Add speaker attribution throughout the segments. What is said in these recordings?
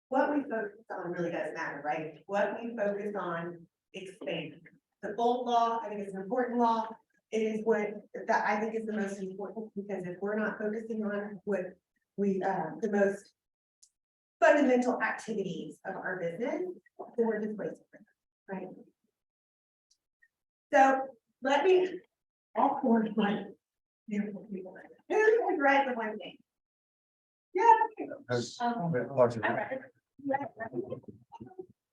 Speaker 1: what we focus on really does matter, right? What we focus on expands. The bold law, I think is an important law. It is what that I think is the most important, because if we're not focusing on what we, the most fundamental activities of our business, then we're just wasting it, right? So let me, all four of my beautiful people. Who has read the one thing? Yeah.
Speaker 2: I read it.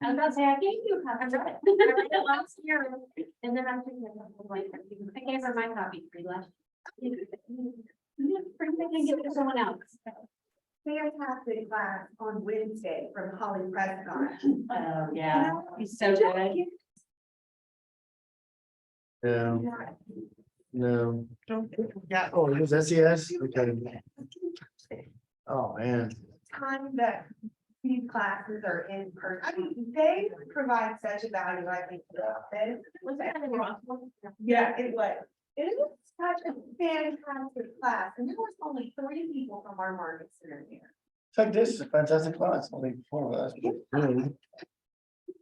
Speaker 2: I was about to say, I gave you a copy. I read it last year, and then I'm thinking, I gave her my copy for last. I can give it to someone else.
Speaker 1: Fantastic class on Wednesday from Holly Prescott.
Speaker 2: Oh, yeah, he's so good.
Speaker 3: Yeah, no. Yeah, oh, it was SES, okay. Oh, man.
Speaker 1: Time that these classes are in person, I mean, they provide such a value, I think, to the office.
Speaker 2: Was that in the wrong one?
Speaker 1: Yeah, it was. It was such a fantastic class, and there was only 3 people from our market center here.
Speaker 3: It's like this is a fantastic class, only 4 of us. Really.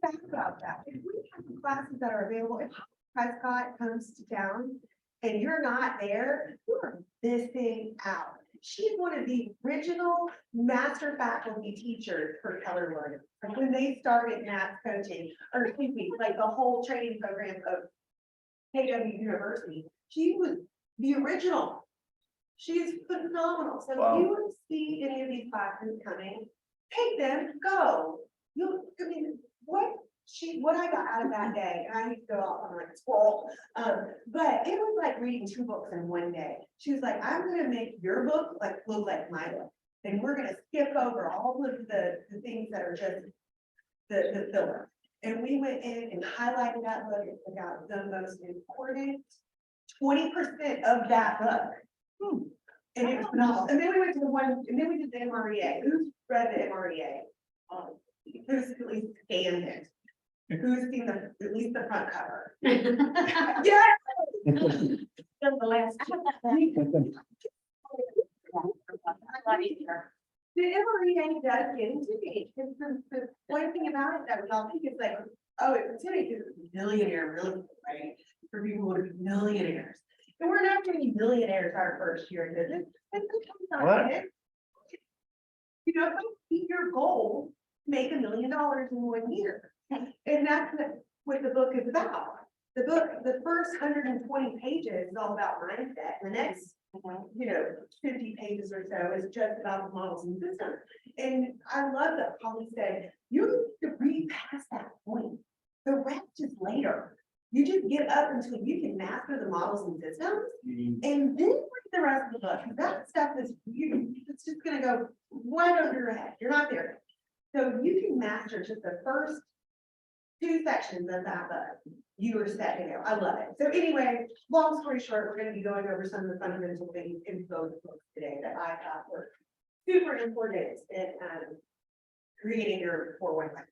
Speaker 1: Think about that. If we have classes that are available, if Prescott comes to town and you're not there, you're missing out. She's one of the original master faculty teachers for Keller Williams. Like when they started math coaching, or excuse me, like the whole training program of KW University, she was the original. She's phenomenal. So
Speaker 3: Wow.
Speaker 1: if you want to see any of these classes coming, take them, go. I mean, what I got out of that day, and I need to go out on my scroll, but it was like reading 2 books in one day. She was like, I'm gonna make your book like look like my book, and we're gonna skip over all of the things that are just the filler. And we went in and highlighted that book and took out the most important 20% of that book. And it was phenomenal. And then we went to the one, and then we did the MREA. Who's read the MREA? Who's at least scanned it? Who's seen at least the front cover? Yeah.
Speaker 2: The last.
Speaker 1: The MREA does get intimidating, because the one thing about it that we all think is like, oh, it's intimidating because it's millionaire real estate, right? For people who want to be millionaires. And we're not going to be millionaires our first year in business.
Speaker 3: What?
Speaker 1: You know, don't keep your goal, make $1 million in 1 year. And that's what the book is about. The book, the first 120 pages is all about mindset. The next, 50 pages or so is just about the models and systems. And I love that Holly said, you need to read past that point. The rest is later. You just get up until you can master the models and systems, and then read the rest of the book. That stuff is, it's just gonna go right over your head. You're not there. So you can master just the first 2 sections of that book. You are set to go. I love it. So anyway, long story short, we're going to be going over some of the fundamental things in both books today that I thought were super important in creating your 411.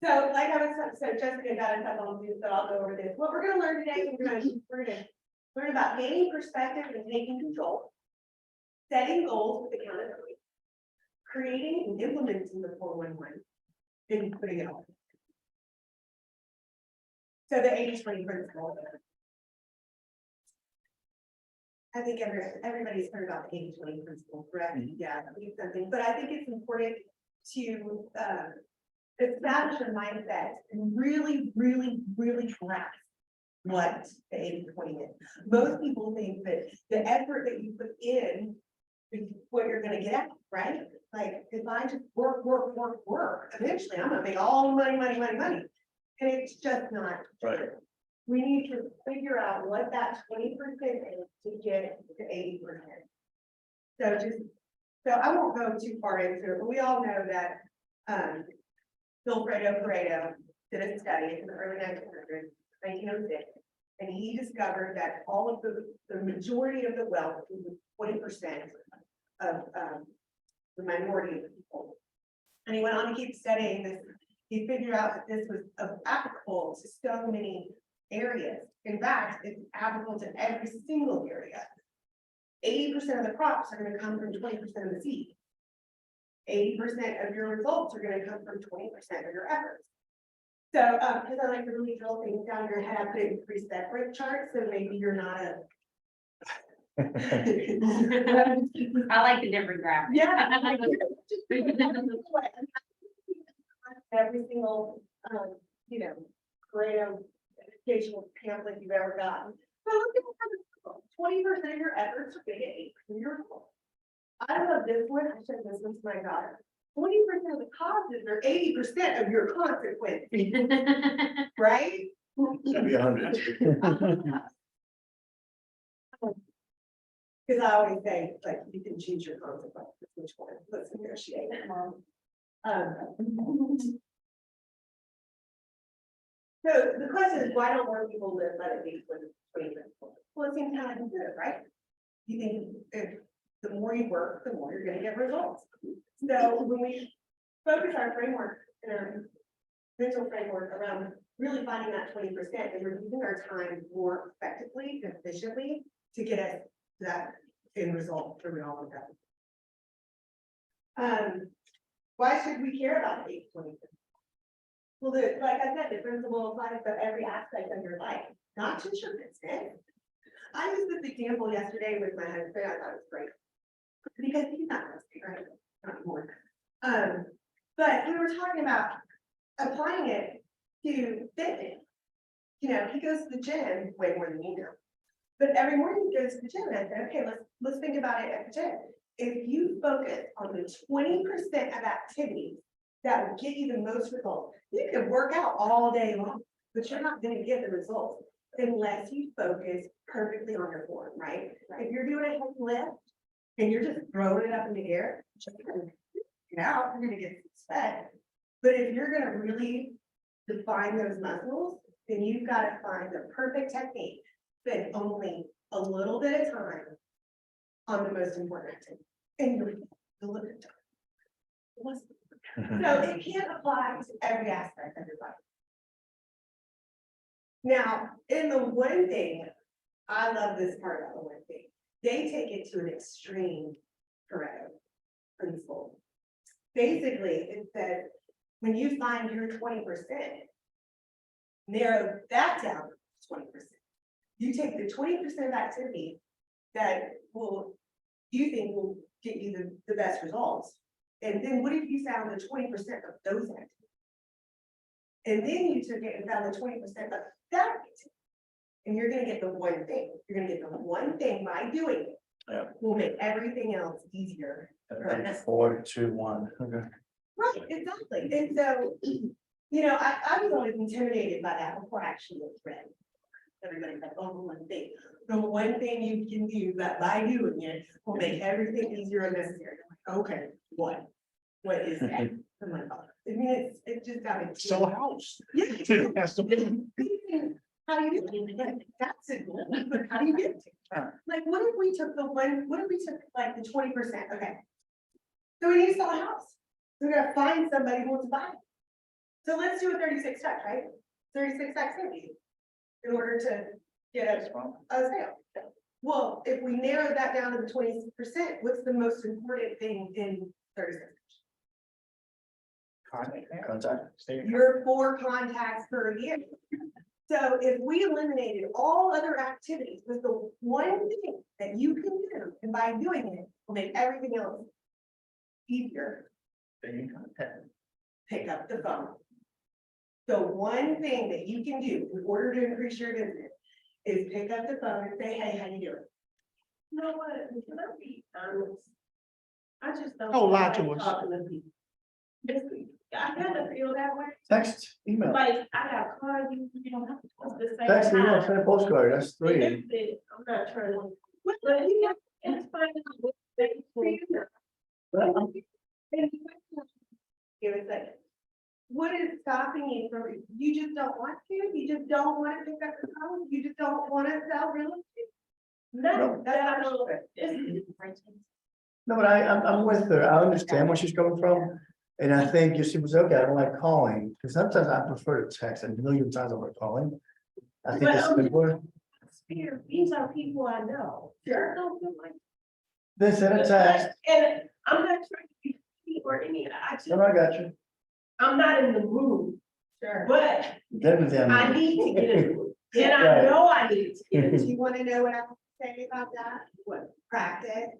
Speaker 1: So like I was, so Jessica got a couple of things, so I'll go over this. What we're going to learn today, we're going to learn about gaining perspective and taking control, setting goals with accountability, creating and implementing the 411, and putting it on. So the 80-20 principle. I think everybody's heard about the 80-20 principle, correct? Yeah, I think something, but I think it's important to establish a mindset and really grasp what the 80-20 is. Most people think that the effort that you put in is what you're gonna get out, right? Like, if I just work, eventually I'm gonna make all the money. And it's just not
Speaker 3: Right.
Speaker 1: true. We need to figure out what that 20% is to get to 80%. So I won't go too far into it, but we all know that Wilfredo Pareto did a study in the early 1900s, 1906, and he discovered that all of the majority of the wealth, 20% of the minority of the people. And he went on to keep studying this. He figured out that this was applicable to so many areas. In fact, it's applicable to every single area. 80% of the crops are gonna come from 20% of the seed. 80% of your results are gonna come from 20% of your efforts. So, because I like to really drill things down in your head, I put it in 3 separate charts, so maybe you're not a.
Speaker 2: I like the different graphics.
Speaker 1: Yeah. Every single, creative educational pamphlet you've ever gotten. So look at 20% of your efforts are gonna get 8% of your results. I love this one. I showed this one to my daughter. 20% of the causes are 80% of your consequences, right?
Speaker 3: That'd be 100.
Speaker 1: Because I always say, like, you can choose your consequences, which one, let's negotiate. So the question is, why don't more people live by the beach when it's 20 minutes? Well, it seems kind of good, right? You think if the more you work, the more you're gonna get results. So when we focus our framework and our mental framework around really finding that 20% and we're using our time more effectively and efficiently to get us that end result that we all want that. Why should we care about the 20%? Well, like I said, the principle applies to every aspect of your life, not just your business. I used this example yesterday with my husband. I thought it was great because he's not listening, right? Not anymore. But we were talking about applying it to fitness. He goes to the gym way more than you know. But every morning he goes to the gym and I said, okay, let's think about it at the gym. If you focus on the 20% of activities that will get you the most results, you can work out all day long, but you're not going to get the results unless you focus perfectly on your form, right? If you're doing a heavy lift and you're just throwing it up in the air, get out, you're going to get some sweat. But if you're going to really define those muscles, then you've got to find the perfect technique. Spend only a little bit of time on the most important activity, and you'll look at time. So it can't apply to every aspect of your life. Now, in the one thing, I love this part about the one thing. They take it to an extreme Pareto principle. Basically, it says when you find your 20%, narrow that down to 20%. You take the 20% of activity that you think will get you the best results. And then what if you found the 20% of those activities? And then you took it and found the 20% of that activity. And you're gonna get the one thing. You're gonna get the one thing by doing it.
Speaker 3: Yeah.
Speaker 1: Will make everything else easier.
Speaker 3: 4, 2, 1. Okay.
Speaker 1: Right, exactly. And so, I was always intimidated by that before I actually read. Everybody's like, oh, one thing. The one thing you can do that by doing it will make everything easier and necessary. Okay, what? What is that? Oh my God. I mean, it just got me.
Speaker 3: Sell a house.
Speaker 1: Yeah.
Speaker 3: It has to be.
Speaker 1: How do you do it? That's it. But how do you get it? Like, what if we took like the 20%? Okay. So we need to sell a house. We're gonna find somebody who wants to buy it. So let's do a 36 steps, right? 36 activities in order to get a sale. Well, if we narrow that down to the 20%, what's the most important thing in 36?
Speaker 3: Contact.
Speaker 1: Your 4 contacts per year. So if we eliminated all other activities with the one thing that you can do, and by doing it, will make everything else easier. Pick up the phone. The one thing that you can do in order to increase your business is pick up the phone and say, hey, how you doing? You know what? Can I be honest? I just don't.
Speaker 3: Oh, lie to
Speaker 1: like
Speaker 3: us.
Speaker 1: talking to people. I kind of feel that way.
Speaker 3: Text, email.
Speaker 1: Like, I got called, you don't have to. It's the same
Speaker 3: Text, email,
Speaker 1: time.
Speaker 3: send a postcard. That's 3.
Speaker 1: I'm not trying to. But it's fine. Give it a second. What is stopping you from, you just don't want to, you just don't want to pick up the phone, you just don't want to sell real estate? No, that's not it.
Speaker 3: No, but I'm with her. I understand where she's coming from. And I think she was okay. I don't like calling because sometimes I prefer to text a million times over calling. I think it's simpler.
Speaker 1: These are people I know. Sure.
Speaker 3: Then send a text.
Speaker 4: And I'm not trying to be or any, I just,
Speaker 3: No, I got you.
Speaker 4: I'm not in the mood,
Speaker 1: Sure.
Speaker 4: but
Speaker 3: Get with them.
Speaker 4: I need to get in the mood. And I
Speaker 3: Right.
Speaker 4: know I need to get in
Speaker 1: Do
Speaker 4: the mood.
Speaker 1: you wanna know what I have to say about that?
Speaker 4: What?
Speaker 1: Practice.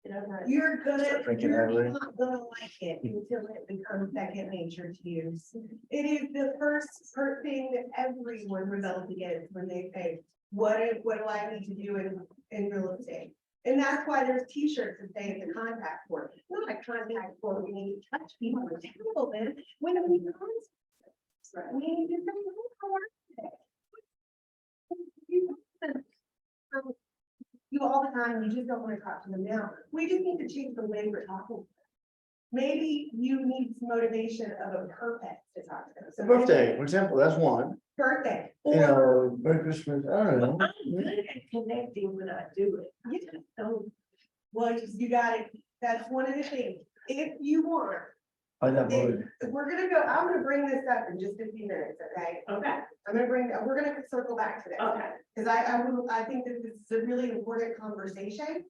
Speaker 4: You know, but-
Speaker 1: You're gonna,
Speaker 3: Start drinking
Speaker 1: you're
Speaker 3: heavily.
Speaker 1: not gonna like it until it becomes second nature to you. It is the first thing that everyone rebels against when they say, what do I need to do in real estate? And that's why there's T-shirts that say it's a contact form, not a contact form, we need to touch people with table then, when we contact. We need to say, "Oh, how are you today?" You all the time, you just don't want to talk to them now. We just need to change the way we're talking. Maybe you need some motivation of a purpose to talk to them.
Speaker 3: It's a birthday, for example, that's one,
Speaker 1: Birthday.
Speaker 3: you know, Merry Christmas, I don't know.
Speaker 4: I'm good at connecting when I do it. I just don't.
Speaker 1: Well, you got it. That's one of the things. If you want,
Speaker 3: I never
Speaker 1: if
Speaker 3: would.
Speaker 1: we're gonna go, I'm gonna bring this up in just a few minutes, okay?
Speaker 4: Okay,
Speaker 1: We're gonna circle back to this.
Speaker 4: okay.
Speaker 1: Because I think that this is a really important conversation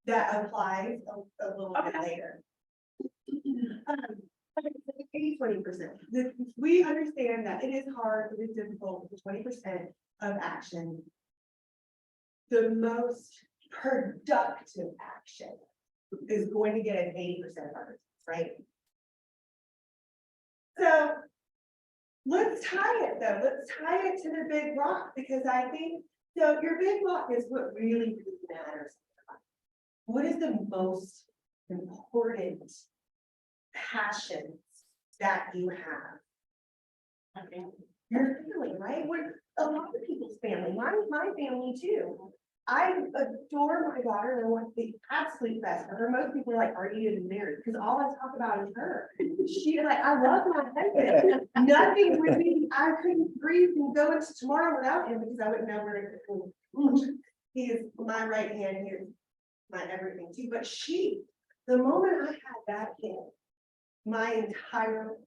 Speaker 1: that applies a little bit
Speaker 4: Okay.
Speaker 1: later. 80-20%. We understand that it is hard, it is difficult, the 20% of action. The most productive action is going to get an 80% of our business, right? So let's tie it though, let's tie it to the big rock, because I think, so your big rock is what really matters. What is the most important passions that you have?
Speaker 4: Okay.
Speaker 1: Your family, right? We're a lot of people's family, my family too. I adore my daughter and I want the absolute best for her. Most people are like, are you even married? Because all I talk about is her. She's like, I love my husband. Nothing would be, I couldn't breathe and go into tomorrow without him because I wouldn't know where to go. He is my right hand, he is my everything too. But the moment I had that kid, my entire,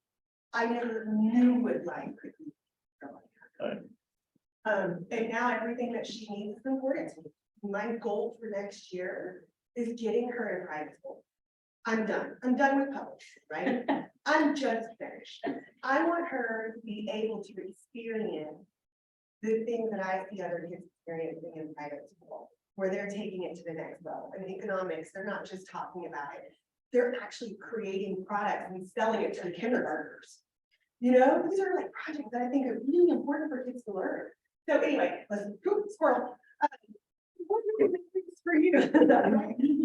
Speaker 1: I never knew what life could be. And now everything that she needs is important to me. My goal for next year is getting her in private school. I'm done with public, right? I'm just finished. I want her to be able to experience the things that I see other kids experiencing in private school, where they're taking it to the next level. In economics, they're not just talking about it. They're actually creating products and selling it to the kindergartners. You know, these are like projects that I think are really important for kids to learn. So anyway, listen, squirrel. What really matters for you?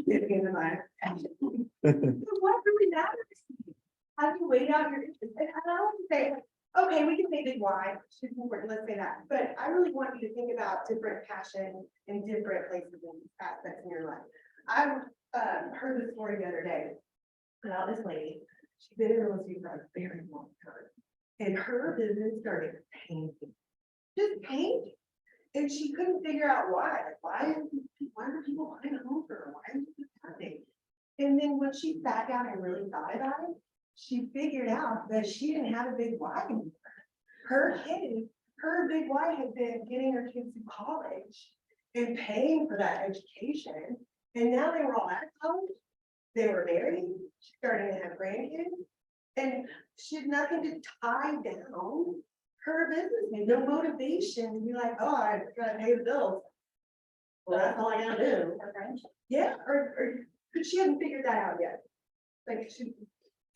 Speaker 1: Getting into my passion. What really matters to you? How do you weigh out your interests? And I like to say, okay, we can say big why, she's important, let's say that. But I really want you to think about different passion in different places and aspects in your life. I heard this story the other day about this lady. She's been in real estate for a very long time. And her business started painting. Just painting. And she couldn't figure out why. Like, why are people buying homes for her? Why is this happening? And then when she sat down and really thought about it, she figured out that she didn't have a big why anymore. Her big why had been getting her kids to college and paying for that education. And now they were all out of college. They were married, she's starting to have grandkids. And she had nothing to tie down her business, no motivation to be like, oh, I gotta pay the bills. Well, that's all I gotta do. Yeah, or she hadn't figured that out yet. Like she,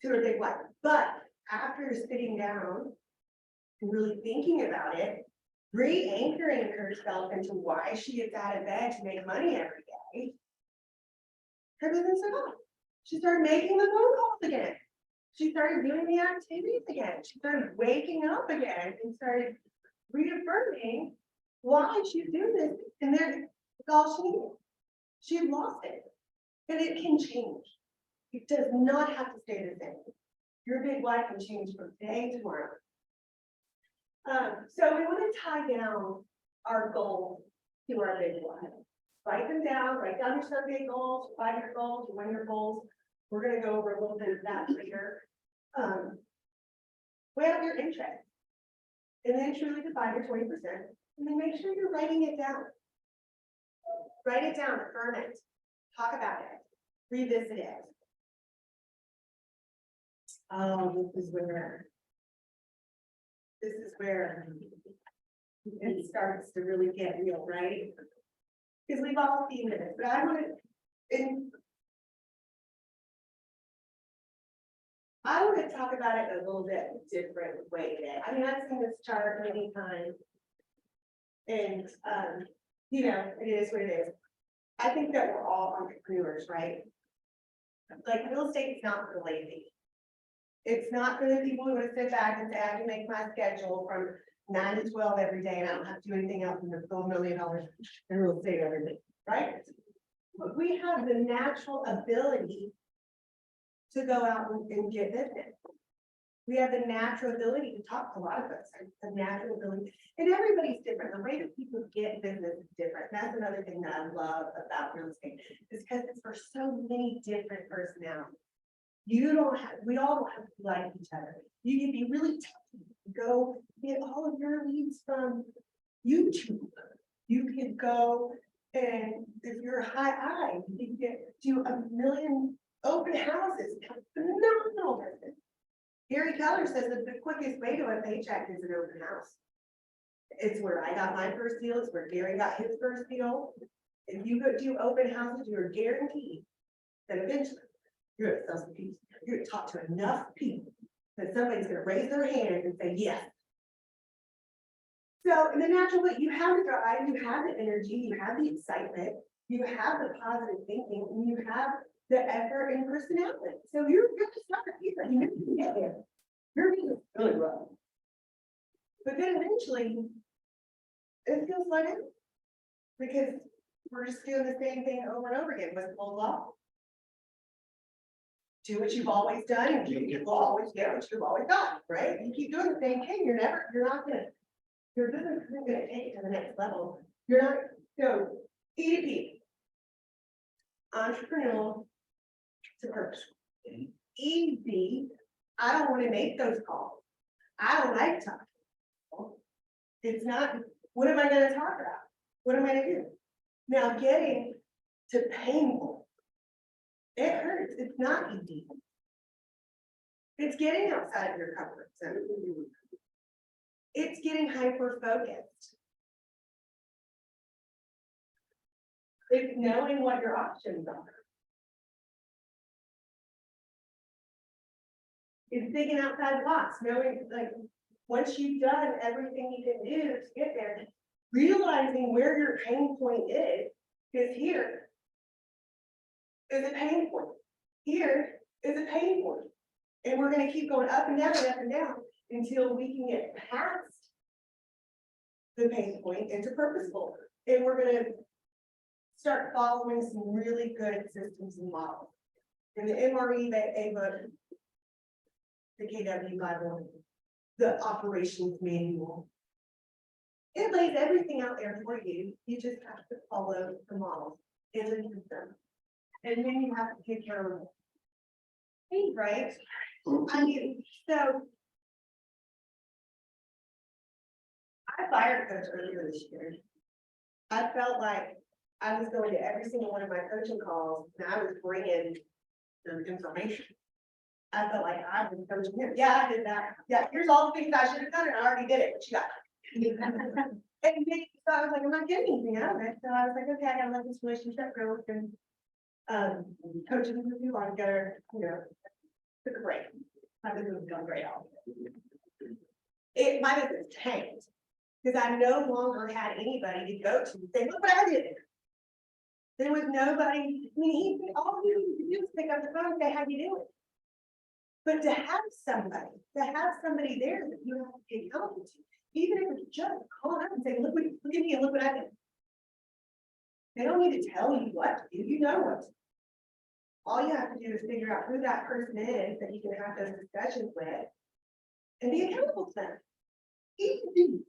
Speaker 1: to her big life. But after sitting down and really thinking about it, re-anchoring herself into why she gets out of bed to make money every day, her business took off. She started making the phone calls again. She started doing the activities again. She started waking up again and started reaffirming why she's doing this. And then that's all she needed. She had lost it. And it can change. It does not have to stay the same. Your big why can change from today to tomorrow. So we want to tie down our goals to our big why. Write them down, write down your Sunday goals, 5-year goals, your 1-year goals. We're going to go over a little bit of that later. Weigh out your interest. And then truly define your 20%. And then make sure you're writing it down. Write it down, affirm it, talk about it. revisit it. Oh, this is where. This is where. It starts to really get real, right? Because we've all seen this, but I want to talk about it a little bit different way today. I mean, I've seen this chart many times. And, you know, it is what it is. I think that we're all entrepreneurs, right? Like real estate is not for the lazy. It's not for the people who want to sit back and say, I can make my schedule from 9 to 12 every day and I don't have to do anything else and $12 million in real estate every day, right? But we have the natural ability to go out and get business. We have the natural ability to talk to a lot of us, the natural ability, and everybody's different. The way that people get business is different. That's another thing that I love about real estate, is because it's for so many different personalities. You don't have, we all don't have to be like each other. You can be really tough, go get all of your leads from YouTube. You can go and if you're high, you can do 1 million open houses, phenomenal business. Gary Keller says that the quickest way to a paycheck is an open house. It's where I got my first deal. It's where Gary got his first deal. If you go do open houses, you're guaranteed that eventually you're gonna sell some pieces. You're gonna talk to enough people that somebody's gonna raise their hand and say yes. So in the natural way, you have the drive, you have the energy, you have the excitement, you have the positive thinking, and you have the effort and personality. So you're just not a piece of you can get there. You're doing really well. But then eventually it feels like it. Because we're just doing the same thing over and over again with full law. Do what you've always done, and you will always get what you've always done, right? You keep doing the same thing, you're not gonna, your business isn't gonna take it to the next level. You're not, so E2P, entrepreneurial to purpose. Easy, I don't want to make those calls. I don't like talking. It's not, what am I going to talk about? What am I going to do? Now getting to painful, it hurts. It's not easy. It's getting outside of your comfort zone. It's getting hyper focused. It's knowing what your options are. It's thinking outside the box, knowing like once you've done everything you can do to get there, realizing where your pain point is, because here is a pain point. Here is a pain point. And we're going to keep going up and down until we can get past the pain point into purposeful. And we're going to start following some really good systems and models. In the MRE, they book the KW Bible, the operations manual. It lays everything out there for you. You just have to follow the models and the system. And then you have to take care of it. Right? I mean, so I fired a coach earlier this year. I felt like I was going to every single one of my coaching calls and I was bringing the information. I felt like I was coaching him. Yeah, I did that. Yeah, here's all the things I should have done and I already did it, but you got it. And then, so I was like, I'm not getting anything out of it. So I was like, okay, I gotta let this relationship grow and coaching with you on together, you know, took a break. My business was going great out. My business tanked because I no longer had anybody to go to and say, look what I did. There was nobody, I mean, all you need to do is pick up the phone and say, how you doing? But to have somebody there that you have to be accountable to, even if it's just calling up and saying, look at me and look what I did. They don't need to tell you what to do, you know what to do. All you have to do is figure out who that person is that you can have those discussions with and be accountable to them. Easy.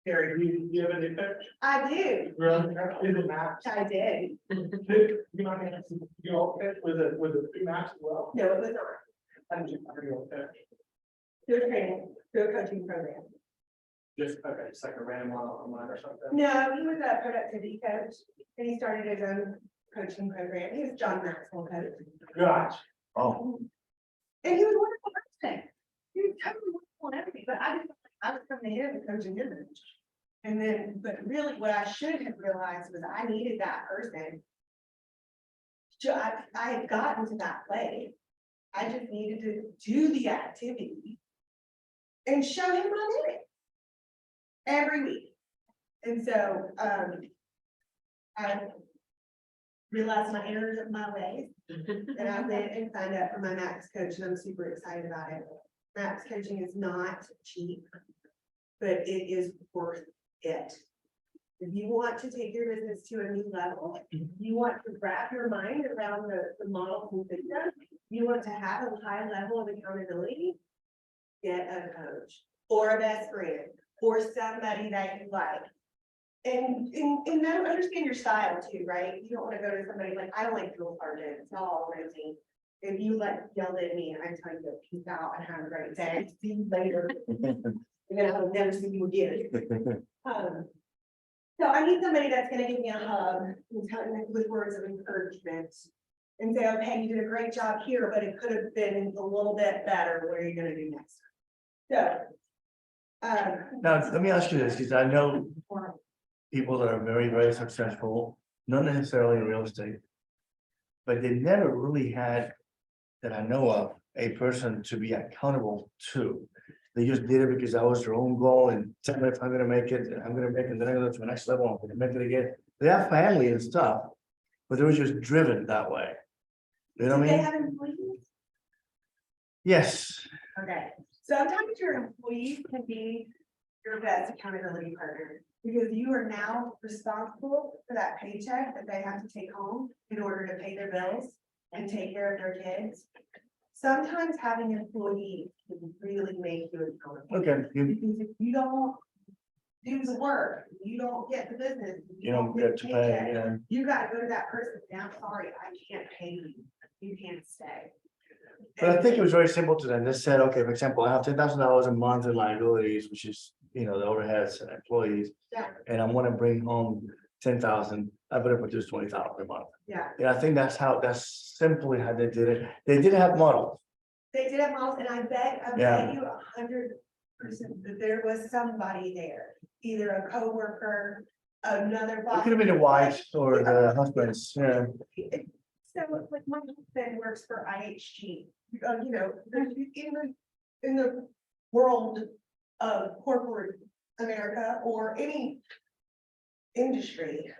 Speaker 5: Carrie, do you have a new coach?
Speaker 1: I do.
Speaker 5: Really? Is it Max?
Speaker 1: I did.
Speaker 5: You might have some, you all fit with a Max as well?
Speaker 1: No, it was not.
Speaker 5: How did you find your coach?
Speaker 1: Through training, through a coaching program.
Speaker 5: Just, okay, it's like a random one online or something?
Speaker 1: No, he was a productivity coach and he started his own coaching program. He was John Maxwell coach.
Speaker 5: Gosh.
Speaker 3: Oh,
Speaker 1: And he was wonderful person. He was totally wonderful and everything, but I was from the him and coaching him. And then, but really what I should have realized was I needed that person. I had gotten to that place. I just needed to do the activity. And show him my minutes. Every week. And so, I realized my errors of my ways. And I went and signed up for my Max coach, and I'm super excited about it. Max coaching is not cheap, but it is worth it. If you want to take your business to a new level, you want to wrap your mind around the model and system, you want to have a high level of accountability, get a coach or a best friend or somebody that you like. And then understand your style too, right? You don't want to go to somebody like, I don't like drill sergeant, it's all routine. If you like yelled at me, I tell you, peace out and have a great day, see you later. And then I'll never see you again. So I need somebody that's gonna give me a hug and tell me with words of encouragement. And say, okay, you did a great job here, but it could have been a little bit better. What are you gonna do next? So.
Speaker 3: now, let me ask you this, because I know people that are very, very successful, not necessarily in real estate. But they never really had, that I know of, a person to be accountable to. They just did it because that was their own goal and tell me if I'm gonna make it, and I'm gonna make it, then I'm gonna go to the next level, I'm gonna make it again. They have family and stuff, but they were just driven that way. You know
Speaker 1: Do
Speaker 3: what I
Speaker 1: they
Speaker 3: mean?
Speaker 1: have employees?
Speaker 3: Yes,
Speaker 1: Okay, sometimes your employees can be your best accountability partner. Because you are now responsible for that paycheck that they have to take home in order to pay their bills and take care of their kids. Sometimes having employees can really make you accountable.
Speaker 3: okay,
Speaker 1: Because if you don't do the work, you don't get the business.
Speaker 3: you don't get to pay,
Speaker 1: paycheck,
Speaker 3: yeah.
Speaker 1: You gotta go to that person, and say, I'm sorry, I can't pay you, you can't stay.
Speaker 3: But I think it was very simple to them. They said, okay, for example, I have $10,000 a month in liabilities, which is, you know, the overheads and employees.
Speaker 1: Yeah.
Speaker 3: And I want to bring home 10,000, I better produce 20,000 a month.
Speaker 1: Yeah,
Speaker 3: Yeah, I think that's simply how they did it. They did have models.
Speaker 1: they did have models, and I bet
Speaker 3: Yeah.
Speaker 1: you 100% that there was somebody there, either a coworker, another
Speaker 3: It
Speaker 1: boss.
Speaker 3: could have been the wives or the husbands, yeah.
Speaker 1: So like my husband works for IHG, you know, in the world of corporate America or any industry,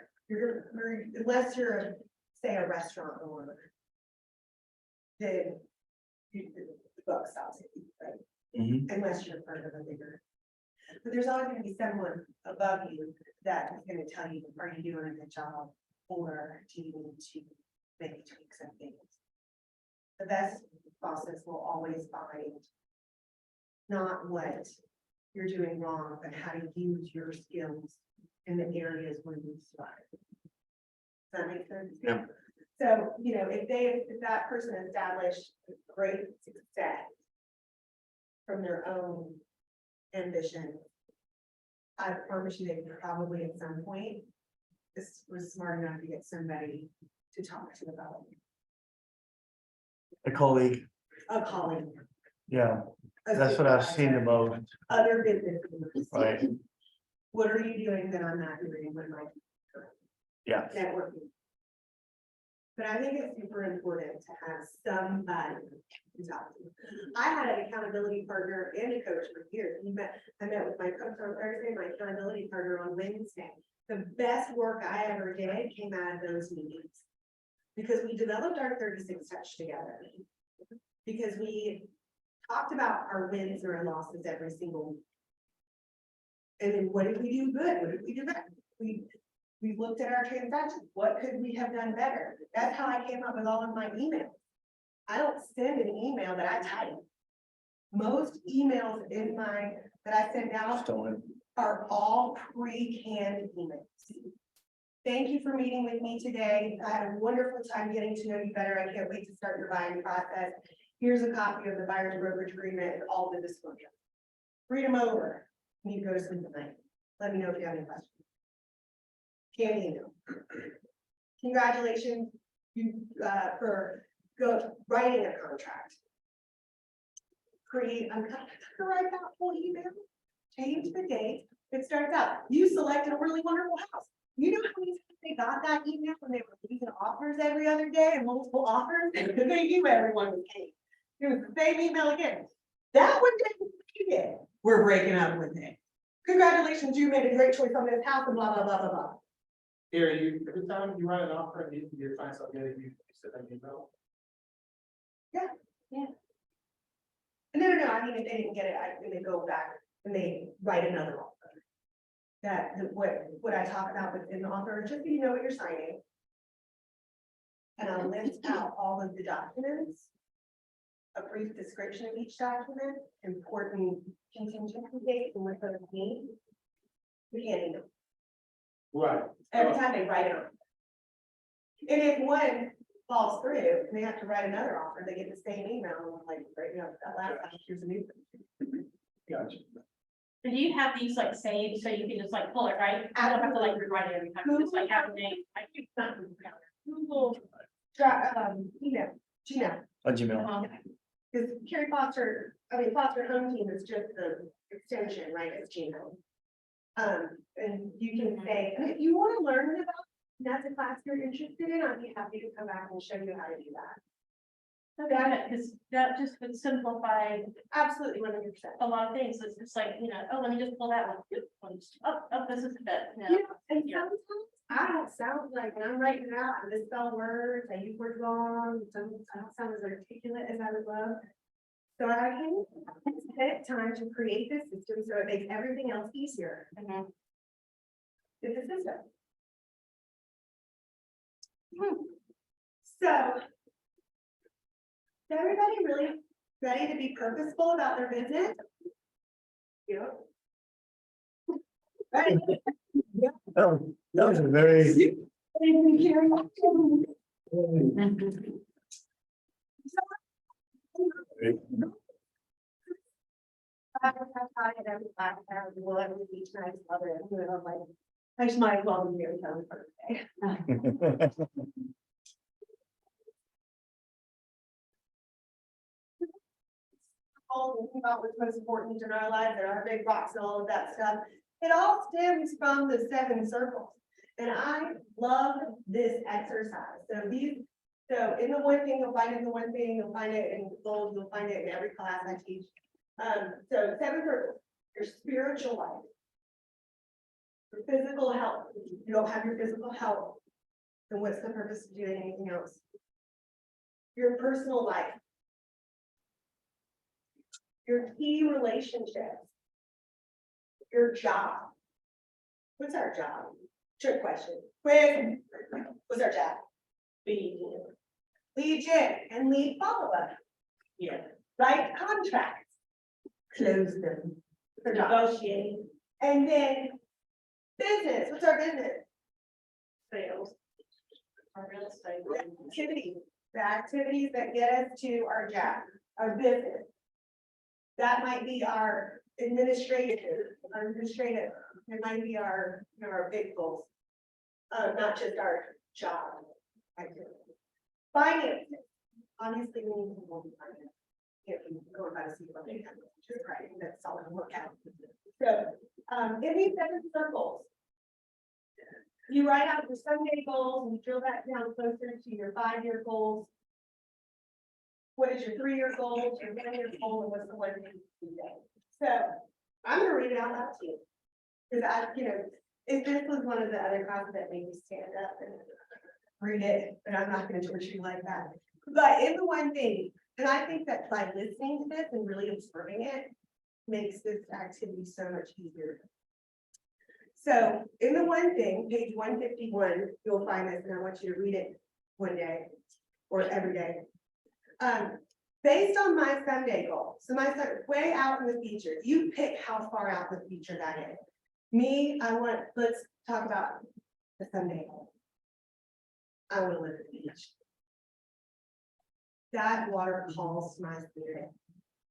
Speaker 1: unless you're, say, a restaurant owner, then the buck stops at you, right?
Speaker 3: Mhm.
Speaker 1: Unless you're part of a bigger. But there's always gonna be someone above you that is gonna tell you, are you doing a good job? Or do you need to maybe tweak some things? The best bosses will always find not what you're doing wrong, but how to use your skills in the areas where you thrive. Does that make sense?
Speaker 3: Yeah.
Speaker 1: So, you know, if that person established great success from their own ambition, I promise you they probably at some point this was smart enough to get somebody to talk to about
Speaker 3: A colleague,
Speaker 1: a colleague.
Speaker 3: yeah,
Speaker 1: a
Speaker 3: that's what I've seen the
Speaker 1: supervisor,
Speaker 3: most,
Speaker 1: Other business owners.
Speaker 3: right?
Speaker 1: What are you doing that I'm not doing with my
Speaker 3: Yeah.
Speaker 1: networking? But I think it's super important to have somebody to talk to. I had an accountability partner and a coach for years. I met with my coach on Thursday, my accountability partner on Wednesday. The best work I ever did came out of those meetings. Because we developed our 36 touch together. Because we talked about our wins or our losses every single week. And then what did we do good? What did we do bad? We looked at our transactions. What could we have done better? That's how I came up with all of my emails. I don't send an email that I type. Most emails that I send out are all pre-canned emails. Thank you for meeting with me today. I had a wonderful time getting to know you better. I can't wait to start your buying process. Here's a copy of the buyer's brokerage agreement and all the disclosure. Read them over. You need to go to sleep tonight. Let me know if you have any questions. Can't email. congratulations, you, for writing a contract. Create, I'm gonna write that whole email, change the date, it starts out, you selected a really wonderful house. You know how many times they got that email when they were leaving offers every other day and multiple offers, and they knew everyone was paying. It was the same email again. That one didn't read it. We're breaking up with it. Congratulations, you made a great choice on this house and blah, blah, blah, blah, blah.
Speaker 5: Carrie, every time you write an offer and you find something that you send an email.
Speaker 1: No, I mean, if they didn't get it, they go back and they write another offer. What I talk about within the offer, just so you know what you're signing. And I'll list out all of the documents. A brief description of each document, important contingency date and what those mean. We can't even,
Speaker 5: Right.
Speaker 1: every time they write it on. And if one falls through and they have to write another offer, they get the same email, and I'm like, right, that last time, here's a new thing.
Speaker 5: Gotcha.
Speaker 2: So do you have these like saved, so you can just like pull it, right? I don't have to like rewrite it every time, it's just like have a name. I do not.
Speaker 1: Google, Gmail.
Speaker 3: On Gmail.
Speaker 1: Because Carrie Foster Home Team is just the extension, right, it's Gmail. And you can say, and if you want to learn about, that's a class you're interested in, I'd be happy to come back and show you how to do that.
Speaker 2: Because that just would simplify
Speaker 1: Absolutely, 100%.
Speaker 2: a lot of things, it's just like, oh, let me just pull that one. Oh, this is the bit,
Speaker 1: You know, and sometimes I don't sound like, when I'm writing it out, I misspell words, I use words wrong, I don't sound as articulate as I would love. So I can take time to create this system so it makes everything else easier. It's a system. So. Is everybody really ready to be purposeful about their business? Yeah. Right.
Speaker 3: Oh, that was a very.
Speaker 1: I just might as well be here until Thursday. All about what's most important in our lives, and our big rocks and all of that stuff. It all stems from the 7 circles. And I love this exercise. So in the one thing, you'll find it in the one thing, you'll find it in goals, you'll find it in every class I teach. So 7 circles, your spiritual life. Your physical health. If you don't have your physical health, then what's the purpose of doing anything else? Your personal life. Your key relationships. Your job. What's our job? Trick question. Quiz. What's our job? Lead gen and lead follow-up. Yeah. Write contracts. Close them. Negotiate. And then business. What's our business? Sales. Our real estate. Activities. The activities that get us to our job, our business. That might be our administrative. It might be our, our big goals. Not just our job. Finances. Obviously, we need to move finance. If we go about a single thing, just right, that's solid workout. So, in these 7 circles, you write out your Sunday goals and you drill that down closer to your 5-year goals. What is your 3-year goal, your 1-year goal, and what's the one thing you do? So I'm gonna read it out loud to you. Because if this was one of the other classes that made me stand up and read it, and I'm not gonna torture you like that. But in the one thing, and I think that by listening to this and really absorbing it, makes this activity so much easier. So in the one thing, page 151, you'll find this, and I want you to read it one day or every day. Based on my Sunday goal, so my way out in the future, you pick how far out in the future that is. Me, let's talk about the Sunday goal. I want to live at the beach. That water calls my spirit.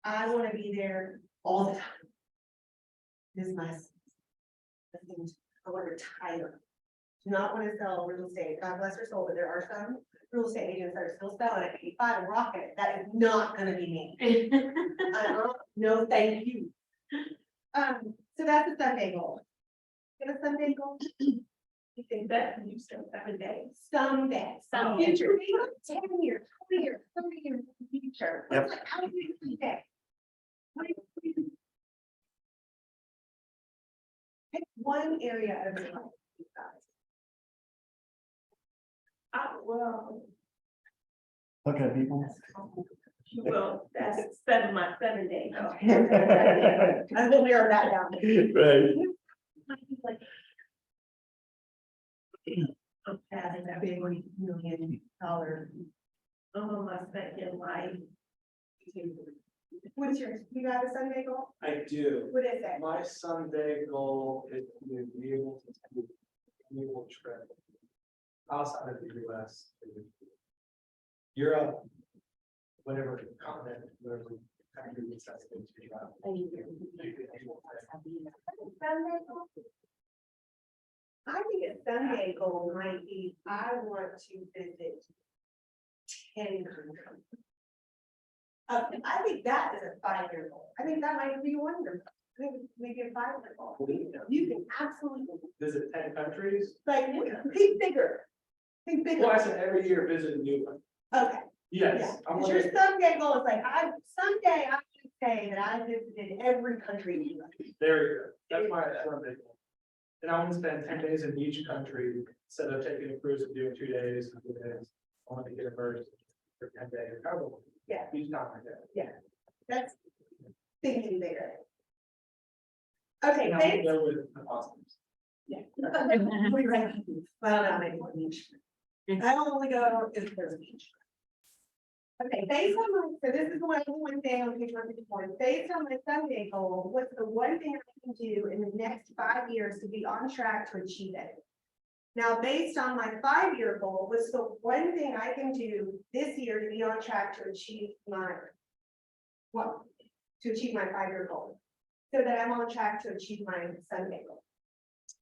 Speaker 1: I want to be there all the time. This is my, I want to retire do not want to sell real estate, God bless their soul, but there are some real estate agents that are still selling at 85 and rocking it. That is not gonna be me. No, thank you. So that's a Sunday goal. Get a Sunday goal? You think that you still 7 days? Someday, some future, maybe 10 years, 20 years, 30 years in the future.
Speaker 3: Yep.
Speaker 1: Like, how do you do that? What do you do? Pick one area of your life. you guys.
Speaker 4: Well,
Speaker 3: Okay, people.
Speaker 4: well, that's 7 days.
Speaker 1: I will narrow that down.
Speaker 3: Right.
Speaker 1: I'm passing that big $1 million.
Speaker 4: I spent in life.
Speaker 1: What's yours? You got a Sunday goal?
Speaker 5: I do.
Speaker 1: What is it?
Speaker 5: My Sunday goal is to be able to take a annual trip outside of the US. Europe, whatever continent, whatever country we decide to go to travel.
Speaker 1: Sunday goal? I think a Sunday goal might be, I want to visit 10 countries. I think that is a 5-year goal. I think that might be wonderful. I think maybe a 5-year goal. You can absolutely,
Speaker 5: Visit 10 countries.
Speaker 1: like, think bigger. Think bigger.
Speaker 5: Well, I said every year visit a new one.
Speaker 1: Okay. Yeah,
Speaker 5: Yes. I'm
Speaker 1: because your
Speaker 5: wondering-
Speaker 1: Sunday goal is like, someday I should say that I visited every country. in the US.
Speaker 5: There you go. That's my Sunday goal. And I want to spend 10 days in each country instead of taking a cruise and doing 2 days. I want to get immersed for 10 days. However,
Speaker 1: Yeah.
Speaker 5: each time I go.
Speaker 1: That's thinking bigger. Okay,
Speaker 5: And I
Speaker 1: thanks.
Speaker 5: go with the positives.
Speaker 1: Yeah. Well, no, maybe one each. I only go if there's a beach. Okay, based on my, so this is one thing on page 154, based on my Sunday goal, what's the one thing I can do in the next 5 years to be on track to achieve it? Now, based on my 5-year goal, what's the one thing I can do this year to be on track to achieve my, well, to achieve my 5-year goal? So that I'm on track to achieve my Sunday goal.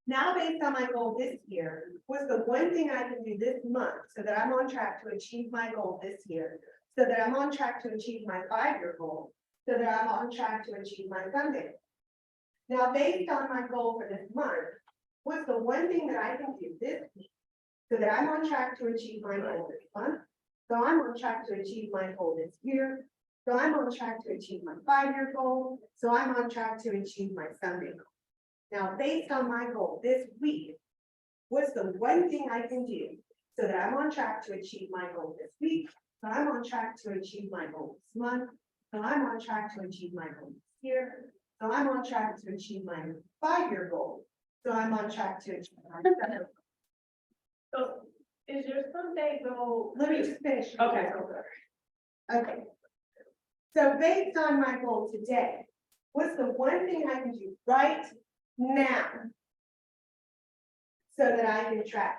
Speaker 1: Now, based on my goal this year, what's the one thing I can do this month so that I'm on track to achieve my goal this year? So that I'm on track to achieve my 5-year goal, so that I'm on track to achieve my Sunday. Now, based on my goal for this month, what's the one thing that I can do this week? So that I'm on track to achieve my goal this month, so I'm on track to achieve my goal this year, so I'm on track to achieve my 5-year goal, so I'm on track to achieve my Sunday goal. Now, based on my goal this week, what's the one thing I can do so that I'm on track to achieve my goal this week? So I'm on track to achieve my goal this month. So I'm on track to achieve my goal this year. So I'm on track to achieve my 5-year goal. So I'm on track to achieve my 7-year goal.
Speaker 4: So is your Sunday goal?
Speaker 1: Let me just finish.
Speaker 4: Okay.
Speaker 1: Okay. So based on my goal today, what's the one thing I can do right now? So that I can track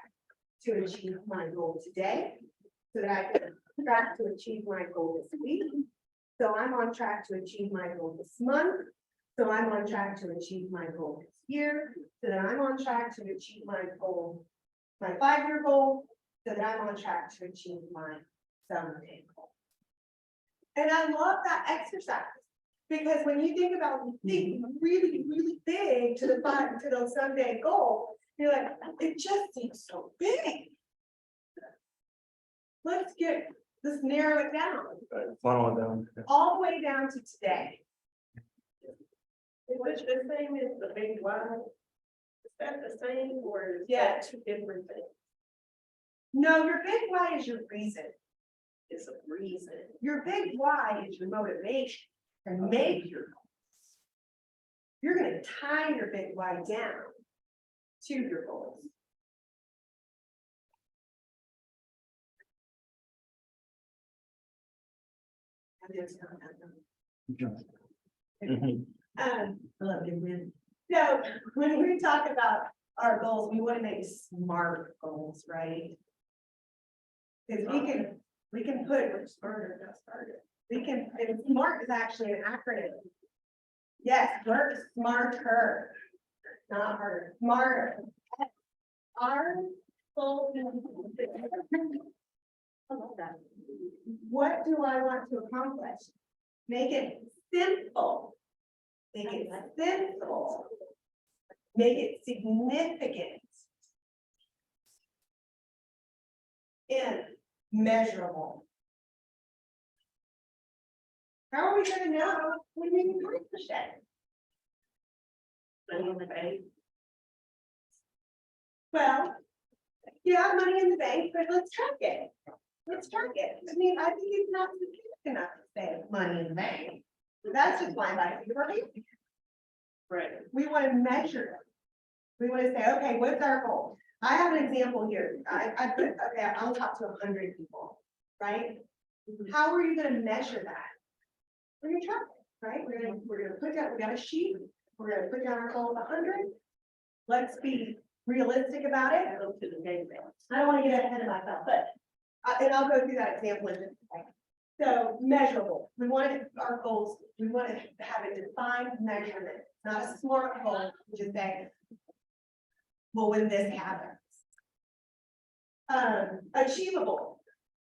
Speaker 1: to achieve my goal today, so that I can track to achieve my goal this week. So I'm on track to achieve my goal this month. So I'm on track to achieve my goal this year, so that I'm on track to achieve my goal, my 5-year goal, so that I'm on track to achieve my 7-day goal. And I love that exercise, because when you think about think really, really big to those Sunday goals, you're like, it just seems so big. Let's narrow it down,
Speaker 3: Funnel it down.
Speaker 1: all the way down to today.
Speaker 4: Is it the same as the big why? Is that the same or is
Speaker 1: Yeah.
Speaker 4: that 2 different things?
Speaker 1: No, your big why is your reason.
Speaker 4: It's a reason.
Speaker 1: Your big why is your motivation to make your goals. You're gonna tie your big why down to your goals.
Speaker 3: Mhm.
Speaker 1: So when we talk about our goals, we want to make smart goals, right? Because we can put,
Speaker 4: Which started, got started.
Speaker 1: and SMART is actually an acronym. Yes, work smarter, not harder, smarter. our goal.
Speaker 2: I love that.
Speaker 1: What do I want to accomplish? Make it simple. Make it simple. Make it significant. And measurable. How are we gonna know when we accomplish it?
Speaker 4: Money in the bank.
Speaker 1: Well, yeah, money in the bank, but let's track it. Let's track it. I mean, I think it's not specific enough to say money in the bank. That's just line by line.
Speaker 4: Right.
Speaker 1: We want to measure it. We want to say, okay, what's our goal? I have an example here. I put, okay, I'll talk to 100 people, right? How are you gonna measure that? We're gonna track it, right? We're gonna put down, we got a sheet. We're gonna put down our goal of 100. Let's be realistic about it.
Speaker 4: Go to the database.
Speaker 1: I don't want to get ahead of myself, but, and I'll go through that example in just a second. So measurable, we want it, our goals, we want to have a defined measurement, not a smart goal, just say, well, when this happens. Achievable,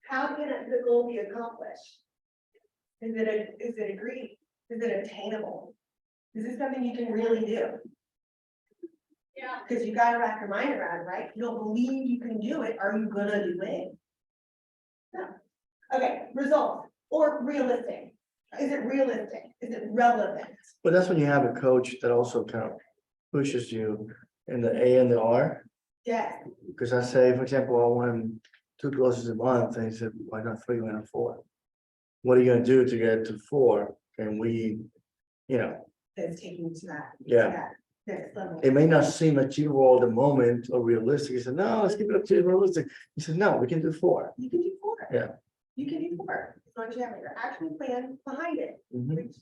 Speaker 1: how can the goal be accomplished? Is it agreed? Is it obtainable? Is this something you can really do?
Speaker 2: Yeah.
Speaker 1: Because you gotta wrap your mind around it, right? You don't believe you can do it, are you gonna do it? No. Okay, results or realistic. Is it realistic? Is it relevant?
Speaker 3: But that's when you have a coach that also kind of pushes you in the A and the R.
Speaker 1: Yes,
Speaker 3: Because I say, for example, I want 2 closes a month, and he said, why not 3, why not 4? What are you gonna do to get to 4? And we, you know,
Speaker 1: that's taking you to that.
Speaker 3: Yeah.
Speaker 1: that Next level.
Speaker 3: it may not seem achievable at the moment or realistic. He said, no, let's keep it up to realistic. He said, no, we can do 4.
Speaker 1: You can do 4.
Speaker 3: Yeah.
Speaker 1: You can do 4, as long as you have your action plan behind it.
Speaker 3: Mhm.
Speaker 1: Which,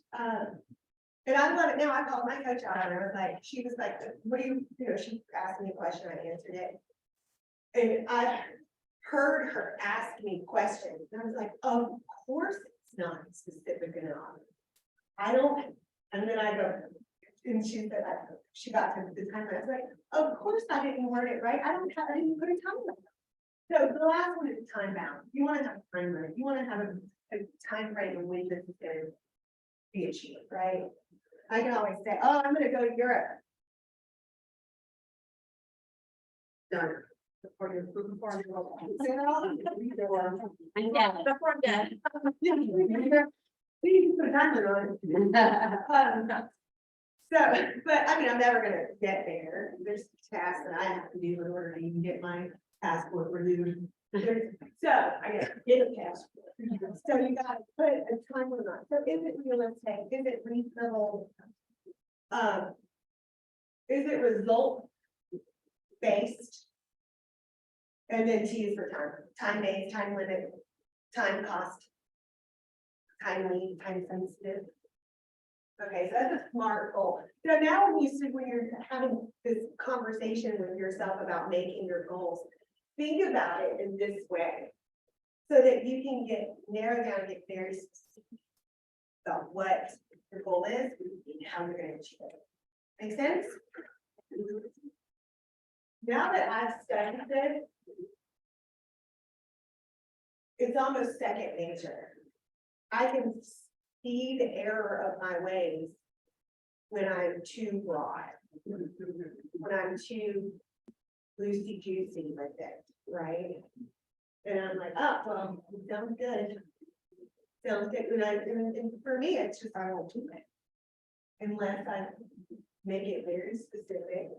Speaker 1: and I love it now. I called my coach out and I was like, she was like, what do you know, she asked me a question, I answered it. And I heard her ask me questions, and I was like, of course it's not specific enough. I don't, and then I go, and she said, she got to the time, I was like, of course I didn't word it right, I didn't put a time limit. So the last one is time bound, you wanna have a time limit, you wanna have a time frame of when this is gonna be achieved, right? I can always say, oh, I'm gonna go to Europe. Done. Before you're.
Speaker 2: I'm dead.
Speaker 4: Before I'm dead.
Speaker 1: We can put a timer on it. So, but I mean, I'm never gonna get there. There's tasks that I have to do in order to even get my passport renewed. So I gotta get a passport. So you gotta put a timer on it. So is it realistic? Is it reasonable? Is it result based? And then T is for time based, time limit, time cost. Timely, time sensitive. Okay, so that's a smart goal. So now when you're having this conversation with yourself about making your goals, think about it in this way. So that you can narrow down, get very specific about what your goal is and how you're gonna achieve it. Make sense? Now that I've studied this, it's almost second nature. I can see the error of my ways when I'm too broad, when I'm too loosey goosey with it, right? And I'm like, oh, well, sounds good. Sounds good. And for me, it's just, I won't do it. Unless I make it very specific.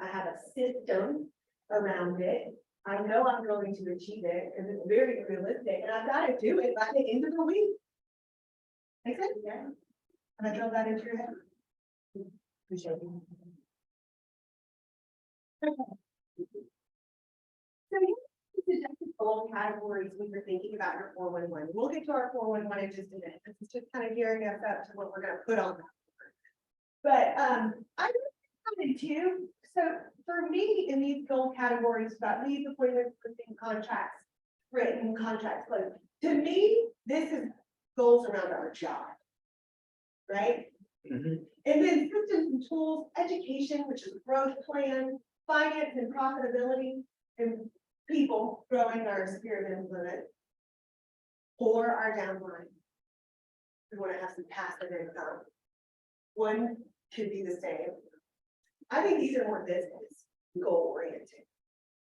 Speaker 1: I have a system around it. I know I'm going to achieve it, and it's very realistic, and I've got to do it by the end of the week. Make sense? Yeah. And I drove that into your head. Appreciate it. Okay. So you suggested goal categories when you're thinking about your 411. We'll get to our 411 in just a minute. This is just kind of gearing us up to what we're going to put on. But I really two. So for me, in these goal categories about leave appointments, listing contracts, written contracts, closed. To me, this is goals around our job. Right?
Speaker 3: Mhm.
Speaker 1: And then systems and tools, education, which is growth plan, finance and profitability and people growing our spirit and limit. Or our downline. We want to have some passive income. One could be the same. I think these are more business goal oriented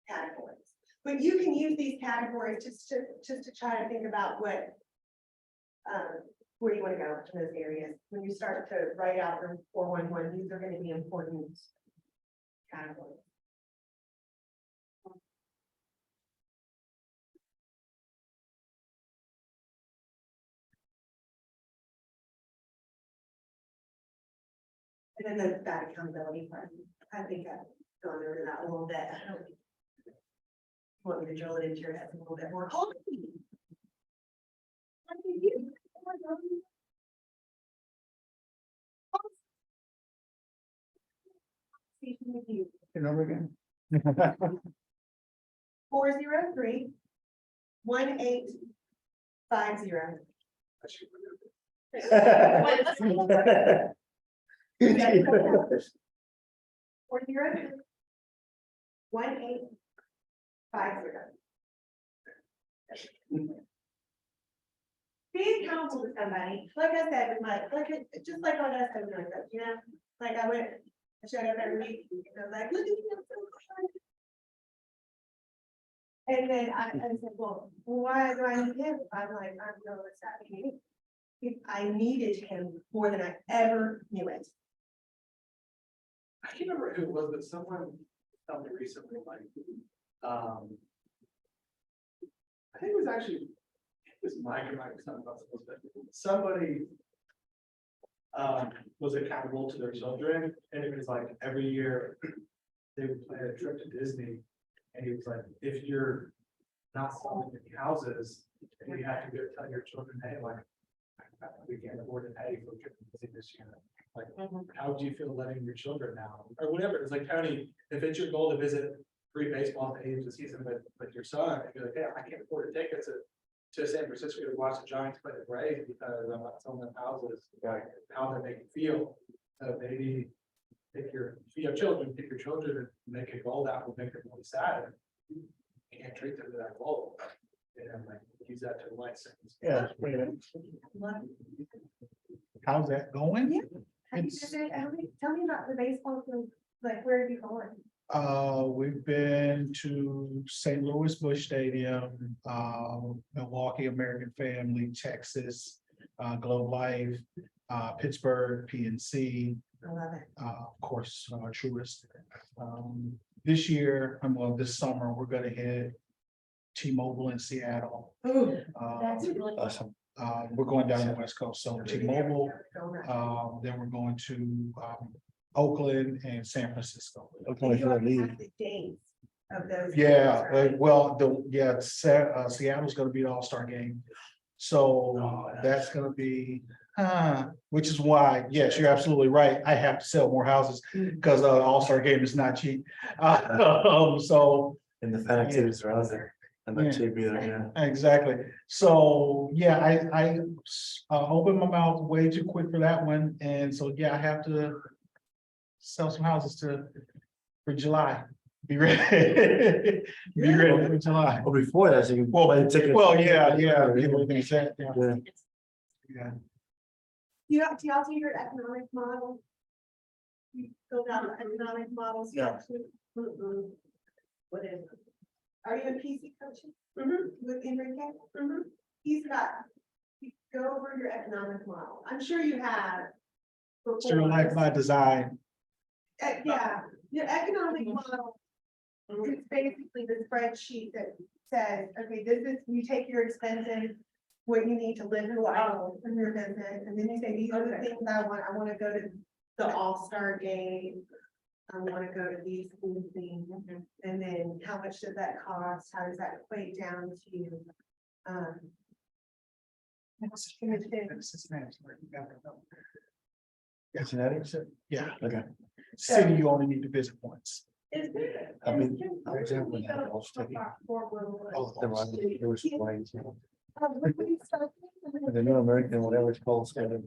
Speaker 1: categories. But you can use these categories just to try to think about what where you want to go in those areas. When you start to write out your 411, these are going to be important categories. And then that accountability part, I think I've gone over that a little bit. I don't want me to drill it into your head a little bit more. Hold on.
Speaker 3: Your number again?
Speaker 1: 403-1850. 403-1850. Be accountable to somebody, like I said, just like on us, you know, like I showed up every week, and I was like, look at me, I'm so excited. And then I said, well, why do I need him? I'm like, I don't know what's happening. I needed him more than I ever knew it.
Speaker 5: I can't remember who it was, but someone told me recently, like, I think it was actually, it was Mike or Mike, something about this, but somebody was accountable to their children, and it was like every year they would plan a trip to Disney, and he was like, if you're not selling any houses, then you have to go tell your children, hey, like, we can't afford to pay for a trip to Disney this year. Like, how do you feel letting your children now, or whatever? It's like, Tony, if it's your goal to visit 3 baseball games a season with your son, and you're like, hey, I can't afford to take us to San Francisco to watch the Giants play the Braves because I'm not selling them houses, like, how they make you feel. So maybe if you have children, pick your children and make a goal that will make them really sad. You can't treat them to that goal. And like use that to license.
Speaker 3: Yeah.
Speaker 6: How's that going?
Speaker 1: Yeah. Have you visited, tell me about the baseball field, like where have you gone?
Speaker 6: We've been to St. Louis Bush Stadium, Milwaukee American Family, Texas, Globe Life, Pittsburgh, PNC,
Speaker 1: I love it.
Speaker 6: of course, Truist. This year, this summer, we're gonna hit T-Mobile in Seattle.
Speaker 1: Ooh,
Speaker 2: That's really.
Speaker 3: Awesome.
Speaker 6: We're going down the West Coast, so T-Mobile, then we're going to Oakland and San Francisco.
Speaker 3: Okay,
Speaker 1: You already have the days of those.
Speaker 6: Yeah,
Speaker 1: games, right?
Speaker 6: Seattle's gonna be the All-Star game. So that's gonna be, which is why, yes, you're absolutely right. I have to sell more houses because the All-Star game is not cheap. So
Speaker 3: And the fan activities around there. And the TV there, yeah.
Speaker 6: exactly. So, yeah, I opened my mouth way too quick for that one. And so, yeah, I have to sell some houses for July. Be ready. Be ready for July.
Speaker 3: Well, before that, so you can.
Speaker 6: Well,
Speaker 3: buy the tickets.
Speaker 6: yeah. Everything's set, yeah.
Speaker 3: Yeah.
Speaker 6: Yeah.
Speaker 1: Do y'all do your economic model? You filled out the economic models?
Speaker 3: No.
Speaker 1: What is it? Are you in PC coaching?
Speaker 4: Mhm.
Speaker 1: With Enrique?
Speaker 4: Mhm.
Speaker 1: You go over your economic model. I'm sure you have.
Speaker 6: It's your life by design.
Speaker 1: Yeah, your economic model is basically the spreadsheet that says, okay, this is, you take your expenses, what you need to live your life in your business, and then you say, these are the things I want to go to the All-Star game. I want to go to these cool things, and then how much does that cost? How does that equate down to?
Speaker 3: Cincinnati?
Speaker 6: Yeah,
Speaker 3: Okay.
Speaker 6: city you only need to visit once.
Speaker 4: Is there?
Speaker 3: I mean, I was there when that all state.
Speaker 6: Oh,
Speaker 3: There was flights, you know.
Speaker 1: What do you start with?
Speaker 3: And the New American, whatever it's called, it's got a.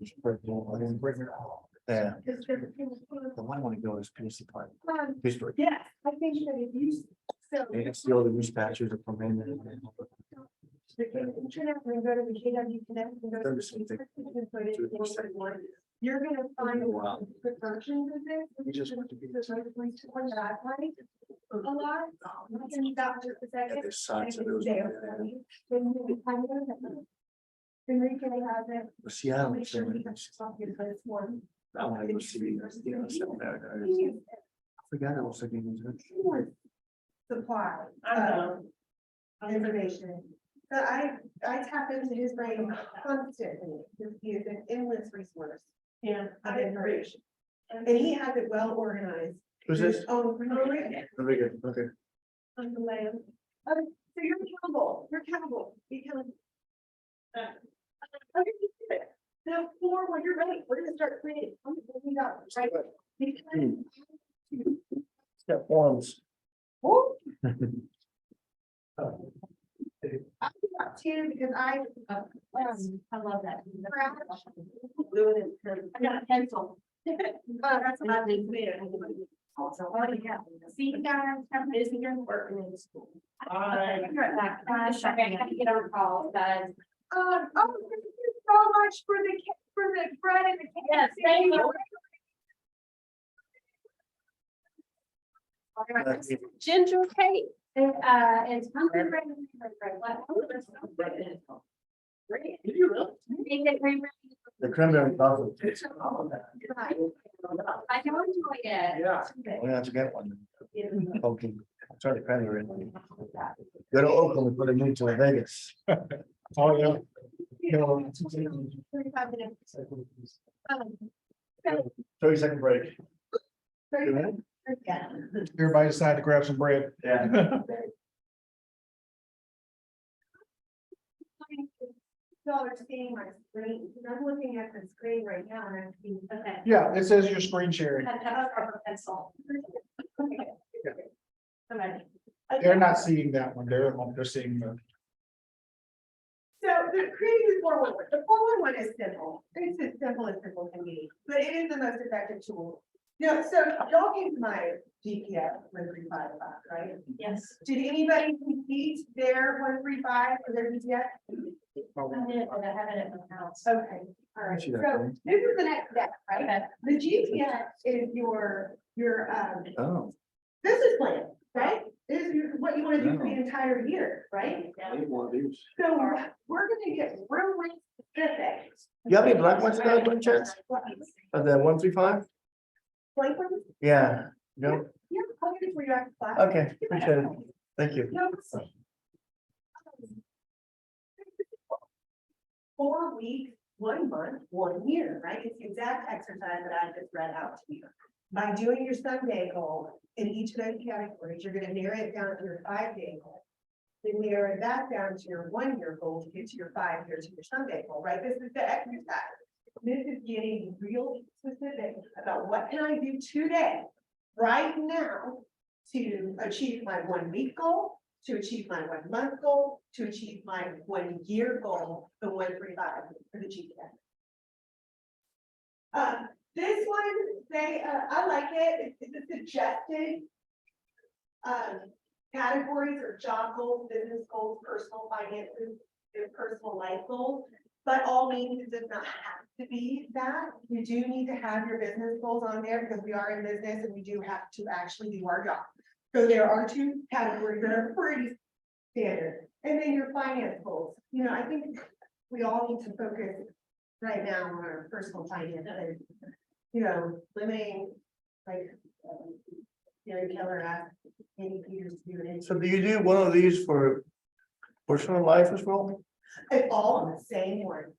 Speaker 3: Yeah,
Speaker 1: Because
Speaker 3: the one I want to go is PC Park.
Speaker 1: um,
Speaker 3: Pittsburgh.
Speaker 1: yes, I think that if you, so.
Speaker 3: They can steal the dispatchers that come in.
Speaker 1: The internet, we go to the KW Connect, we go to the
Speaker 3: Something.
Speaker 1: Facebook, you can put it in one. You're gonna find
Speaker 3: Wow.
Speaker 1: the functions of this.
Speaker 3: We just want to be-
Speaker 1: There's like one that I like a lot. Can you got just a second?
Speaker 3: There's sides of those.
Speaker 1: Enrique has it.
Speaker 3: Well, Seattle.
Speaker 1: Make sure he has something for this one.
Speaker 3: I want to go see, you know, something there.
Speaker 1: He
Speaker 3: I forgot I was thinking.
Speaker 1: was supply information. So I tap into his brain constantly, because he is an endless resource.
Speaker 4: Yeah.
Speaker 1: Of information. And he has it well organized.
Speaker 3: Who's this?
Speaker 1: Oh,
Speaker 3: Very good, okay.
Speaker 1: on the land. So you're accountable, because. Now, when you're ready, we're gonna start creating. We got, right? Because-
Speaker 3: Step forms.
Speaker 1: Woo! I got two because I
Speaker 2: love that.
Speaker 1: I got a pencil. That's what I did there.
Speaker 2: Also, oh, yeah. See, you guys, have busy here working in school. I gotta get on call, guys.
Speaker 1: Oh, thank you so much for the bread and the cake.
Speaker 2: Yes, thank you. Ginger cake, it's pumpkin bread. Great.
Speaker 3: The cranberry coffee.
Speaker 2: I don't enjoy it.
Speaker 5: Yeah.
Speaker 3: We have to get one. Okay, try the cranberry. Go to Oakland and put a new to Vegas.
Speaker 6: Oh, yeah.
Speaker 1: 35 minutes.
Speaker 3: 30-second break.
Speaker 1: 30 minutes. Yeah.
Speaker 6: Everybody decided to grab some bread.
Speaker 3: Yeah.
Speaker 1: Y'all are seeing my screen, because I'm looking at the screen right now and I'm seeing.
Speaker 2: Okay.
Speaker 6: Yeah, it says your screen sharing.
Speaker 2: Pencil.
Speaker 6: They're not seeing that one. They're seeing the.
Speaker 1: So the creating the 411, the 411 is simple. It's as simple can be, but it is the most effective tool. No, so y'all came to my GPS 135 class, right?
Speaker 2: Yes.
Speaker 1: Did anybody complete their 135 for their GPS?
Speaker 2: I did, but I have it at my house.
Speaker 1: Okay, all right.
Speaker 3: See
Speaker 1: So
Speaker 3: that thing?
Speaker 1: this is the next step, right?
Speaker 2: Okay.
Speaker 1: The GPS is your
Speaker 3: Oh.
Speaker 1: business plan, right? Is what you want to do for the entire year, right?
Speaker 3: I need one of these.
Speaker 1: So we're gonna get really specific.
Speaker 3: You have any black ones in there, by chance? Of the 135?
Speaker 1: Blank ones?
Speaker 3: Yeah, no,
Speaker 1: Yeah, I'll get it for you after class.
Speaker 3: okay, appreciate it. Thank you.
Speaker 1: No. 4 weeks, 1 month, 1 year, right? It's the exact exercise that I just read out to you. By doing your Sunday goal in each of those categories, you're gonna narrow it down to your 5-day goal. Then narrow that down to your 1-year goal to get to your 5 years to your Sunday goal, right? This is the exercise. This is getting real specific about what can I do today, right now, to achieve my 1-week goal, to achieve my 1-month goal, to achieve my 1-year goal, the 135 for the GPS. This one, I like it. It's a suggested categories or job goals, business goals, personal finances, and personal life goals. But all means it does not have to be that. You do need to have your business goals on there because we are in business and we do have to actually do our job. So there are 2 categories that are pretty standard. And then your finance goals. You know, I think we all need to focus right now on our personal finances. You know, limiting, like, Gary Keller asked Amy Peters to do it.
Speaker 3: So do you do one of these for personal life as well?
Speaker 1: It's all on the same one.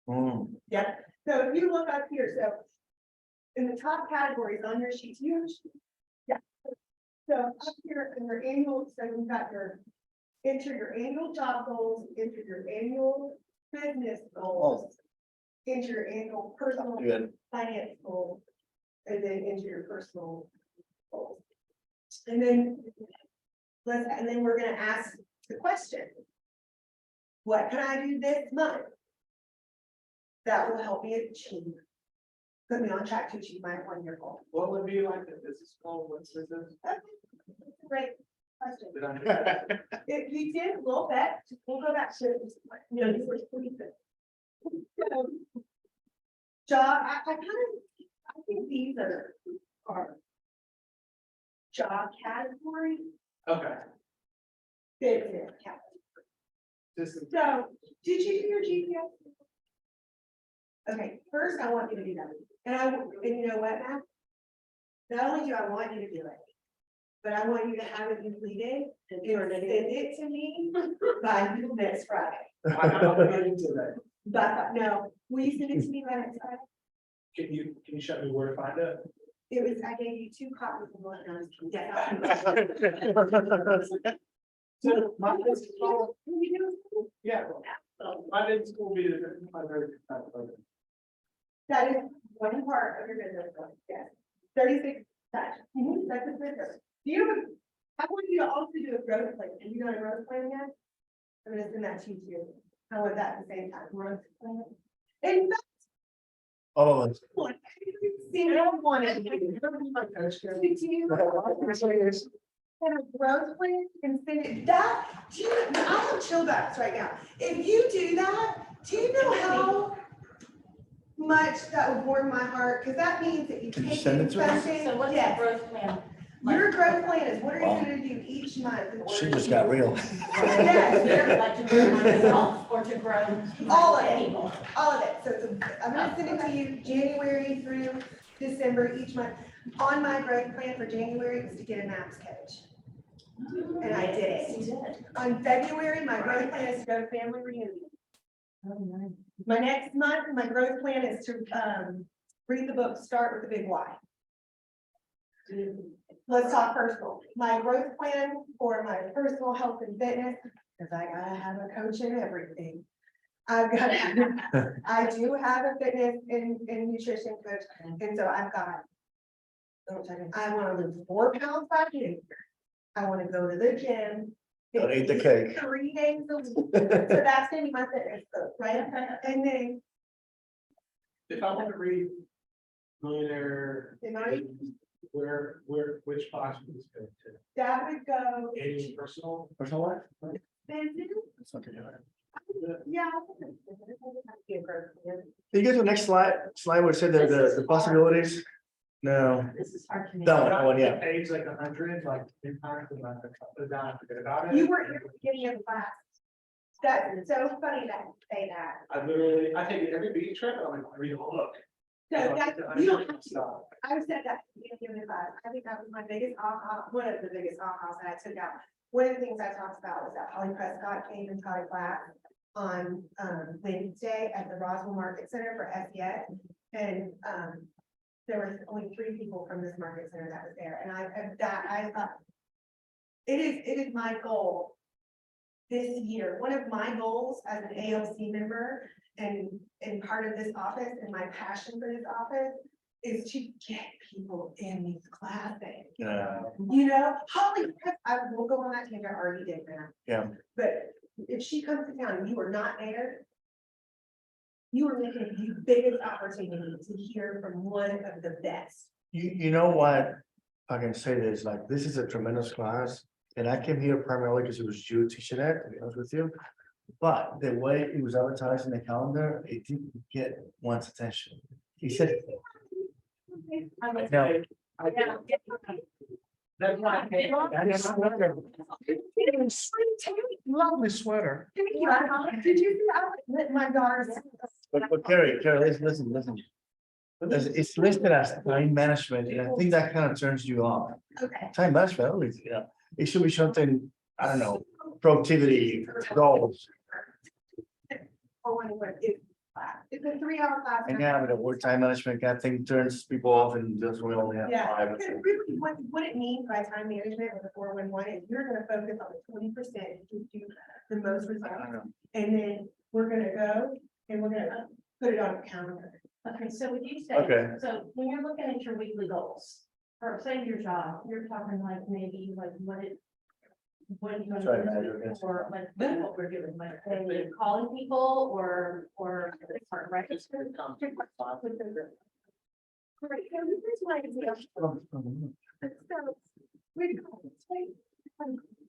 Speaker 3: Hmm.
Speaker 1: Yep. So if you look up here, so in the top categories on your sheets, yeah. So up here in your annual, so you've got enter your annual job goals, enter your annual business goals, enter your annual personal
Speaker 3: Good.
Speaker 1: finance goals, and then enter your personal goals. And then we're gonna ask the question. What can I do this month that will help me achieve put me on track to achieve my 1-year goal.
Speaker 5: What would be like the business goal, what's this?
Speaker 1: Great question.
Speaker 5: Did I-
Speaker 1: If you did a little bit, we'll go back to, you know, you were 25. Job, I kind of, I think these are job category,
Speaker 5: Okay.
Speaker 1: business category.
Speaker 5: This is,
Speaker 1: So, did you do your GPS? Okay, first I want you to do that, and you know what, Matt? Not only do I want you to do it, but I want you to have it completed and send it to me by next Friday.
Speaker 5: I'm getting to that.
Speaker 1: But, no, will you send it to me by next Friday?
Speaker 5: Can you show me where to find it?
Speaker 1: It was, I gave you 2 copies of what I was.
Speaker 5: So my business goal, yeah, my business goal will be my very.
Speaker 1: That is one part of your business, plan, yes. 36, that's a business. Do you, I want you to also do a growth plan. Have you done a growth plan yet? I'm gonna send that to you too. I want that at the same time. Growth plan. In fact,
Speaker 3: All of us.
Speaker 1: see, I wanted to do. And a growth plan and send it, that, do you, I have chill backs right now. If you do that, do you know how much that would warm my heart? Because that means that you
Speaker 3: Can you
Speaker 1: take
Speaker 3: send it to us?
Speaker 1: something.
Speaker 2: So what's the
Speaker 1: Yes.
Speaker 2: growth plan?
Speaker 1: Your growth plan is what are you
Speaker 3: Wow.
Speaker 1: gonna do each month? in order
Speaker 3: She
Speaker 1: to-
Speaker 3: just got real.
Speaker 1: Yes,
Speaker 2: Like to grow myself or to grow?
Speaker 1: All of it.
Speaker 2: people?
Speaker 1: all of it. So I'm gonna send it to you January through December each month. On my growth plan for January was to get a MAPS coach. And I did it.
Speaker 2: You did.
Speaker 1: On February, my growth plan is to go to family reunion.
Speaker 2: Oh, nice.
Speaker 1: My next month, my growth plan is to read the book, Start with the Big Why. Let's talk personal. My growth plan for my personal health and fitness, because I gotta have a coach in everything. I've got, I do have a fitness and nutrition coach, and so I've got. I wanna lose 4 pounds by June. I wanna go to the gym.
Speaker 3: Don't eat the
Speaker 1: at
Speaker 3: cake.
Speaker 1: least 3 days a week. So that's gonna be my fitness coach, right? And then,
Speaker 5: If I want to read Millionaire,
Speaker 1: am I,
Speaker 5: which box would this go to?
Speaker 1: that would go.
Speaker 5: Any personal?
Speaker 3: Personal life?
Speaker 1: Business.
Speaker 3: That's not gonna do it.
Speaker 1: Yeah.
Speaker 3: Can you go to the next slide where it said the possibilities? No,
Speaker 2: This is hard to me.
Speaker 3: that one, yeah.
Speaker 5: Page like 100, like impact, and I don't forget about it.
Speaker 1: You weren't here at the beginning of the class. That's so funny that you say that.
Speaker 5: I take it every beach trip, and I'm like, read a book.
Speaker 1: So that, you don't have to,
Speaker 5: Stop.
Speaker 1: I said that at the beginning of the class. I think that was my biggest aha, one of the biggest ahas that I took out. One of the things I talked about was that Holly Prescott came and taught a class on Wednesday at the Roswell Market Center for SES. And there were only 3 people from this market center that was there. And I thought, it is my goal this year. One of my goals as an AOC member and part of this office and my passion for this office is to get people in these classes.
Speaker 3: Yeah,
Speaker 1: You know, Holly, I will go on that tangent, I already did that.
Speaker 3: yeah.
Speaker 1: But if she comes to town and you are not there, you are making the biggest opportunity to hear from one of the best.
Speaker 3: You know what? I can say this, like, this is a tremendous class, and I came here primarily because it was you teaching it, to be honest with you. But the way it was advertised in the calendar, it didn't get one's attention. He said, no,
Speaker 5: That's why.
Speaker 3: that is sweater.
Speaker 6: Lovely sweater.
Speaker 1: Did you see my daughter's?
Speaker 3: But Carrie, listen. It's listed as time management, and I think that kind of turns you off.
Speaker 1: Okay.
Speaker 3: Time management, always, it should be something, I don't know, productivity, goals.
Speaker 1: Or when it's a 3-hour class.
Speaker 3: And yeah, but the word time management kind of thing turns people off and just we only have
Speaker 1: Yeah,
Speaker 3: 5.
Speaker 1: because really what it means by time management with the 411 is you're gonna focus on the 20% to do the most
Speaker 3: I
Speaker 1: results.
Speaker 3: don't know.
Speaker 1: And then we're gonna go and we're gonna put it on the calendar.
Speaker 2: Okay, so would you say,
Speaker 3: Okay.
Speaker 2: so when you're looking at your weekly goals, or say your job, you're talking like maybe like what it. What you want
Speaker 3: Sorry, Andrew,
Speaker 2: to
Speaker 3: yes.
Speaker 2: do, or like what we're doing, like say, calling people or register.
Speaker 1: Great, so here's my example. So,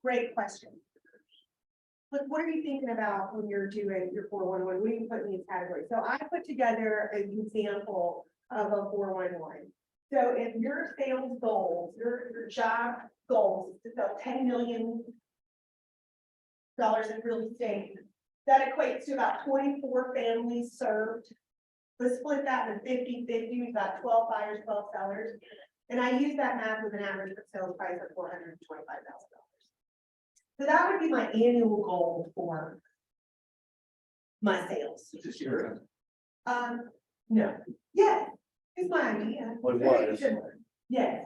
Speaker 1: great question. But what are you thinking about when you're doing your 411? What do you put in these categories? So I put together an example of a 411. So if your sales goals, your job goals is to sell $10 million in real estate, that equates to about 24 families served. Let's split that in 50-50, we've got 12 buyers, 12 sellers. And I use that math with an average sales price of $425,000. So that would be my annual goal for my sales.
Speaker 3: This year,
Speaker 1: No, yes, it's my idea.
Speaker 3: What it
Speaker 1: Very
Speaker 3: was.
Speaker 1: similar. Yes,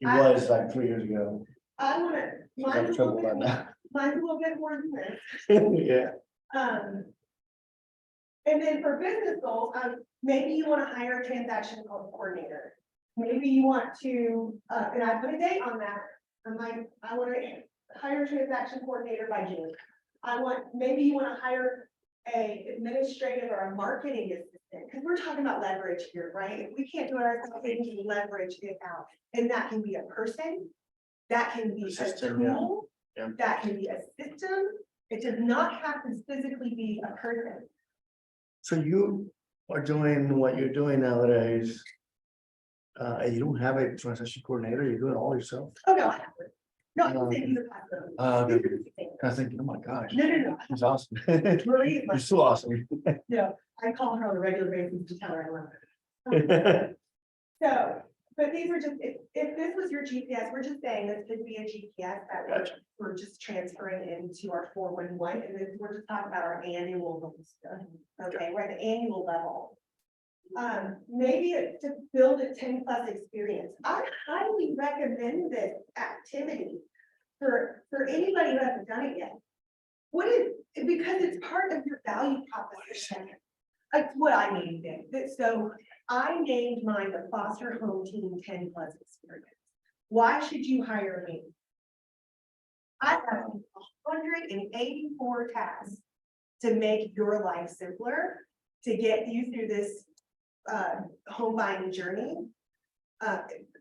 Speaker 3: it was like 3 years ago.
Speaker 1: I want to,
Speaker 3: He's having trouble right now.
Speaker 1: mine's a little bit more than this.
Speaker 3: Yeah.
Speaker 1: And then for business goals, maybe you want to hire a transaction coordinator. Maybe you want to, and I put a date on that. I'm like, I want to hire a transaction coordinator by June. Maybe you want to hire a administrative or a marketing assistant, because we're talking about leverage here, right? If we can't do it ourselves, we can leverage it out. And that can be a person, that can be a
Speaker 3: System, yeah.
Speaker 1: tool,
Speaker 3: Yeah.
Speaker 1: that can be a system. It does not have to physically be a person.
Speaker 3: So you are doing what you're doing nowadays. And you don't have a transition coordinator, you're doing it all yourself.
Speaker 1: Oh, no, I haven't. No, I'm saying you have
Speaker 3: Okay. I think, oh my gosh,
Speaker 1: No.
Speaker 3: he's awesome.
Speaker 1: Marie,
Speaker 3: You're so awesome.
Speaker 1: no, I call her on a regular basis to tell her I love her. So, but these are just, if this was your GPS, we're just saying this could be a GPS that
Speaker 3: Gotcha.
Speaker 1: we're just transferring into our 411, and then we're just talking about our annual goals. Okay, we're at the annual level. Maybe to build a 10+ experience. I highly recommend this activity for anybody who hasn't done it yet. Because it's part of your value proposition. That's what I named it. So I named mine the Foster Home Team 10+ experience. Why should you hire me? I have 184 tasks to make your life simpler, to get you through this home buying journey.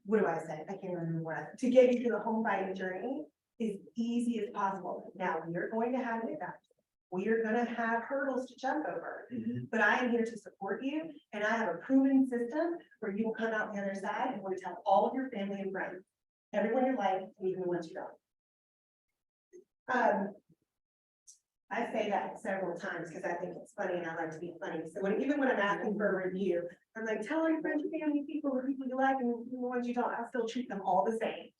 Speaker 1: What do I say? I can't remember what. To get you through the home buying journey as easy as possible. Now, we're going to have hiccups. We are going to have hurdles to jump over, but I am here to support you. And I have a proven system where you will come out the other side and want to tell all of your family and friends, everyone in your life, even the ones you don't. I say that several times because I think it's funny and I like to be funny. So even when I'm asking for a review, I'm like, tell all your friends, your family, people, the people you like, and the ones you don't, I still treat them all the same.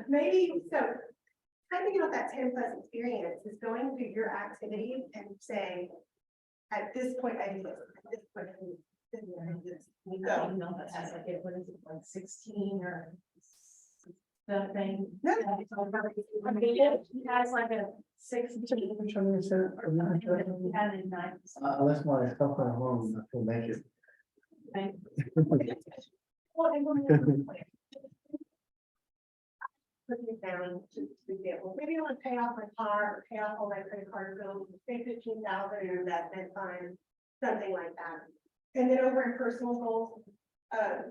Speaker 1: Maybe, so typing out that 10+ experience is going through your activity and saying, at this point, I do this, at this point, I do this, I do this. You go.
Speaker 2: Email that has like, what is it, like 16 or something?
Speaker 1: No.
Speaker 2: I mean, it has like a 16. He had a 9.
Speaker 3: Unless my stuff at home, I can make it.
Speaker 1: Well, and we're put it down, just for example, maybe I want to pay off my car, or pay off all my credit card bills, say 15,000 in investment fund, something like that. And then over in personal goals, I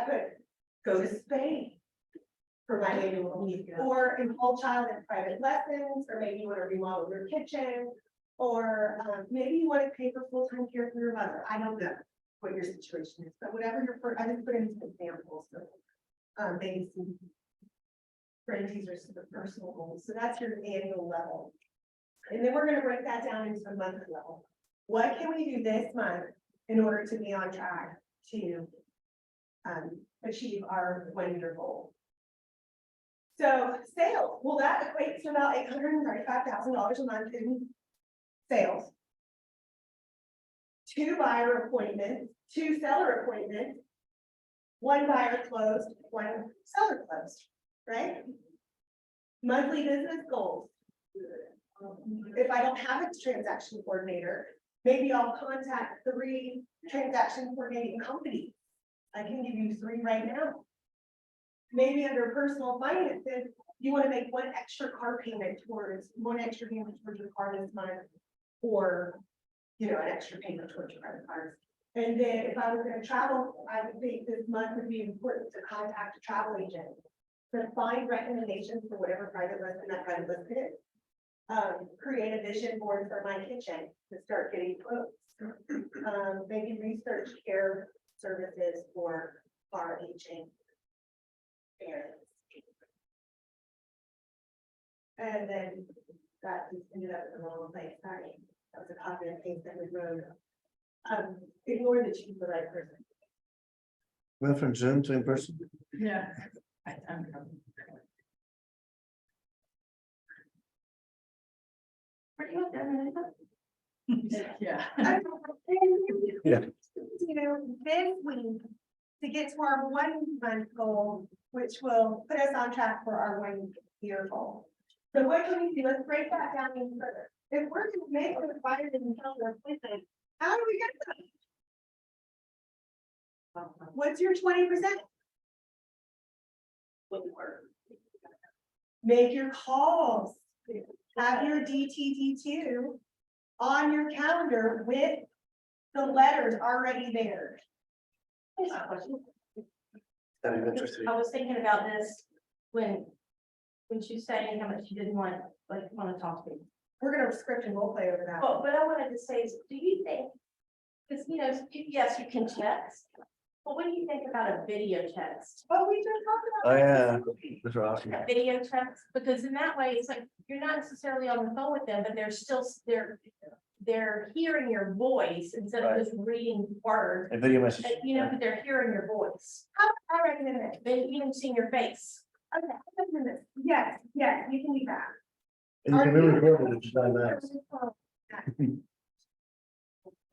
Speaker 1: put go to Spain for my annual leave, or enroll child in private lessons, or maybe you want to remodel your kitchen, or maybe you want to pay for full-time care for your mother. I don't know what your situation is, but whatever I just put in some examples of maybe some these are some personal goals. So that's your annual level. And then we're going to break that down into a monthly level. What can we do this month in order to be on track to achieve our 1-year goal? So sales, well, that equates to about $835,000 a month in sales. 2 buyer appointments, 2 seller appointments, 1 buyer closed, 1 seller closed. Right? Monthly business goals. If I don't have a transaction coordinator, maybe I'll contact 3 transaction coordinating companies. I can give you 3 right now. Maybe under personal finances, you want to make 1 extra car payment towards your car this month, or an extra payment towards your credit cards. And then if I was gonna travel, I would think this month would be important to contact a travel agent to find recommendations for whatever private lesson that private lesson is. Create a vision board for my kitchen to start getting quotes. Maybe research care services for our aging parents. And then that just ended up in the wrong place, sorry, that was a copy and paste that we wrote. Ignore the chief, the right person.
Speaker 3: Went from Zoom to in person.
Speaker 2: Yeah. Were you done? Yeah.
Speaker 3: Yeah.
Speaker 1: You know, then we, to get to our 1 month goal, which will put us on track for our 1 year goal. So what can we do? Let's break that down even further. If we're to make the required and tell our plan, how do we get that? What's your 20%? Make your calls. Have your DTD2 on your calendar with the letters already there.
Speaker 3: That is interesting.
Speaker 2: I was thinking about this when she was saying how much she didn't want to talk to me.
Speaker 1: We're gonna script and role play over that.
Speaker 2: But I wanted to say is, do you think, because, yes, you can text, but what do you think about a video text?
Speaker 1: Oh, we just talked
Speaker 3: Oh,
Speaker 1: about.
Speaker 3: yeah.
Speaker 1: that.
Speaker 3: That's awesome.
Speaker 2: A video text, because in that way, it's like, you're not necessarily on the phone with them, but they're still, they're hearing your voice instead of
Speaker 3: Right.
Speaker 2: just reading words.
Speaker 3: A video message.
Speaker 2: But they're hearing your voice.
Speaker 1: I recommend it.
Speaker 2: They even seeing your face.
Speaker 1: Okay, I recommend this. Yes, you can do that.
Speaker 3: And you can really record it if you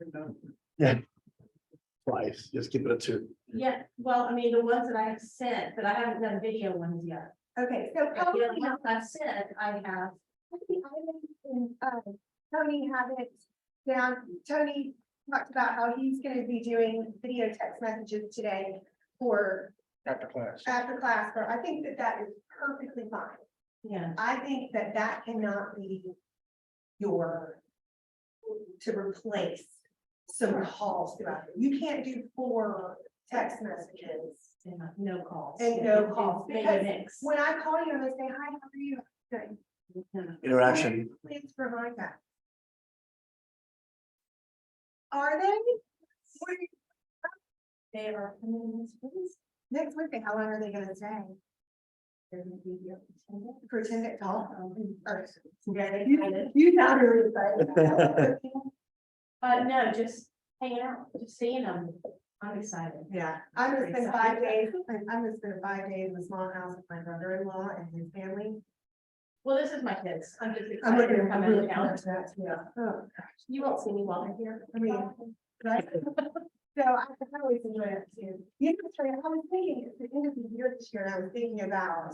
Speaker 3: that. Yeah. Twice, just keep it at 2.
Speaker 2: Yeah, well, I mean, the ones that I have sent, but I haven't done video ones yet.
Speaker 1: Okay, so
Speaker 2: But
Speaker 1: probably.
Speaker 2: the ones I've sent, I have.
Speaker 1: Tony have it down. Tony talked about how he's gonna be doing video text messages today for
Speaker 6: After class.
Speaker 1: after class, but I think that that is perfectly fine.
Speaker 2: Yeah.
Speaker 1: I think that that cannot be to replace some calls throughout. You can't do 4 text messages
Speaker 2: Yeah, no calls.
Speaker 1: and no calls,
Speaker 2: Maybe
Speaker 1: because
Speaker 2: mix.
Speaker 1: when I call you and they say, hi, how are you? Good.
Speaker 3: Interaction.
Speaker 1: Please provide that. Are they? Wait,
Speaker 2: They are coming in this week.
Speaker 1: next Wednesday, how long are they gonna stay?
Speaker 2: They're gonna be here for 10 days.
Speaker 1: Pretend it's all.
Speaker 2: Yeah, they excited.
Speaker 1: You sound really excited.
Speaker 2: No, just hanging out, just seeing them. I'm excited.
Speaker 1: Yeah, I'm gonna spend 5 days, I'm gonna spend 5 days in a small house with my brother-in-law and his family.
Speaker 2: Well, this is my kids. I'm just
Speaker 1: I'm
Speaker 2: excited
Speaker 1: looking
Speaker 2: to come
Speaker 1: really
Speaker 2: in town.
Speaker 1: forward to that, yeah. Oh,
Speaker 2: You won't see me while I'm here.
Speaker 1: I mean, right? So I always enjoy it too. You know, Trey, I was thinking, at the end of the year this year, and I was thinking about,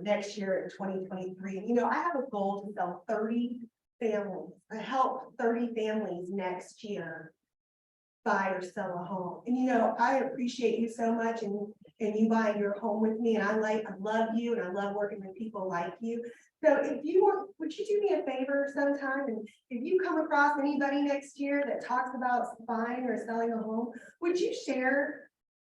Speaker 1: next year in 2023, I have a goal to sell 30 families, help 30 families next year buy or sell a home. And I appreciate you so much and you buying your home with me, and I love you and I love working with people like you. So if you want, would you do me a favor sometime? And if you come across anybody next year that talks about buying or selling a home, would you share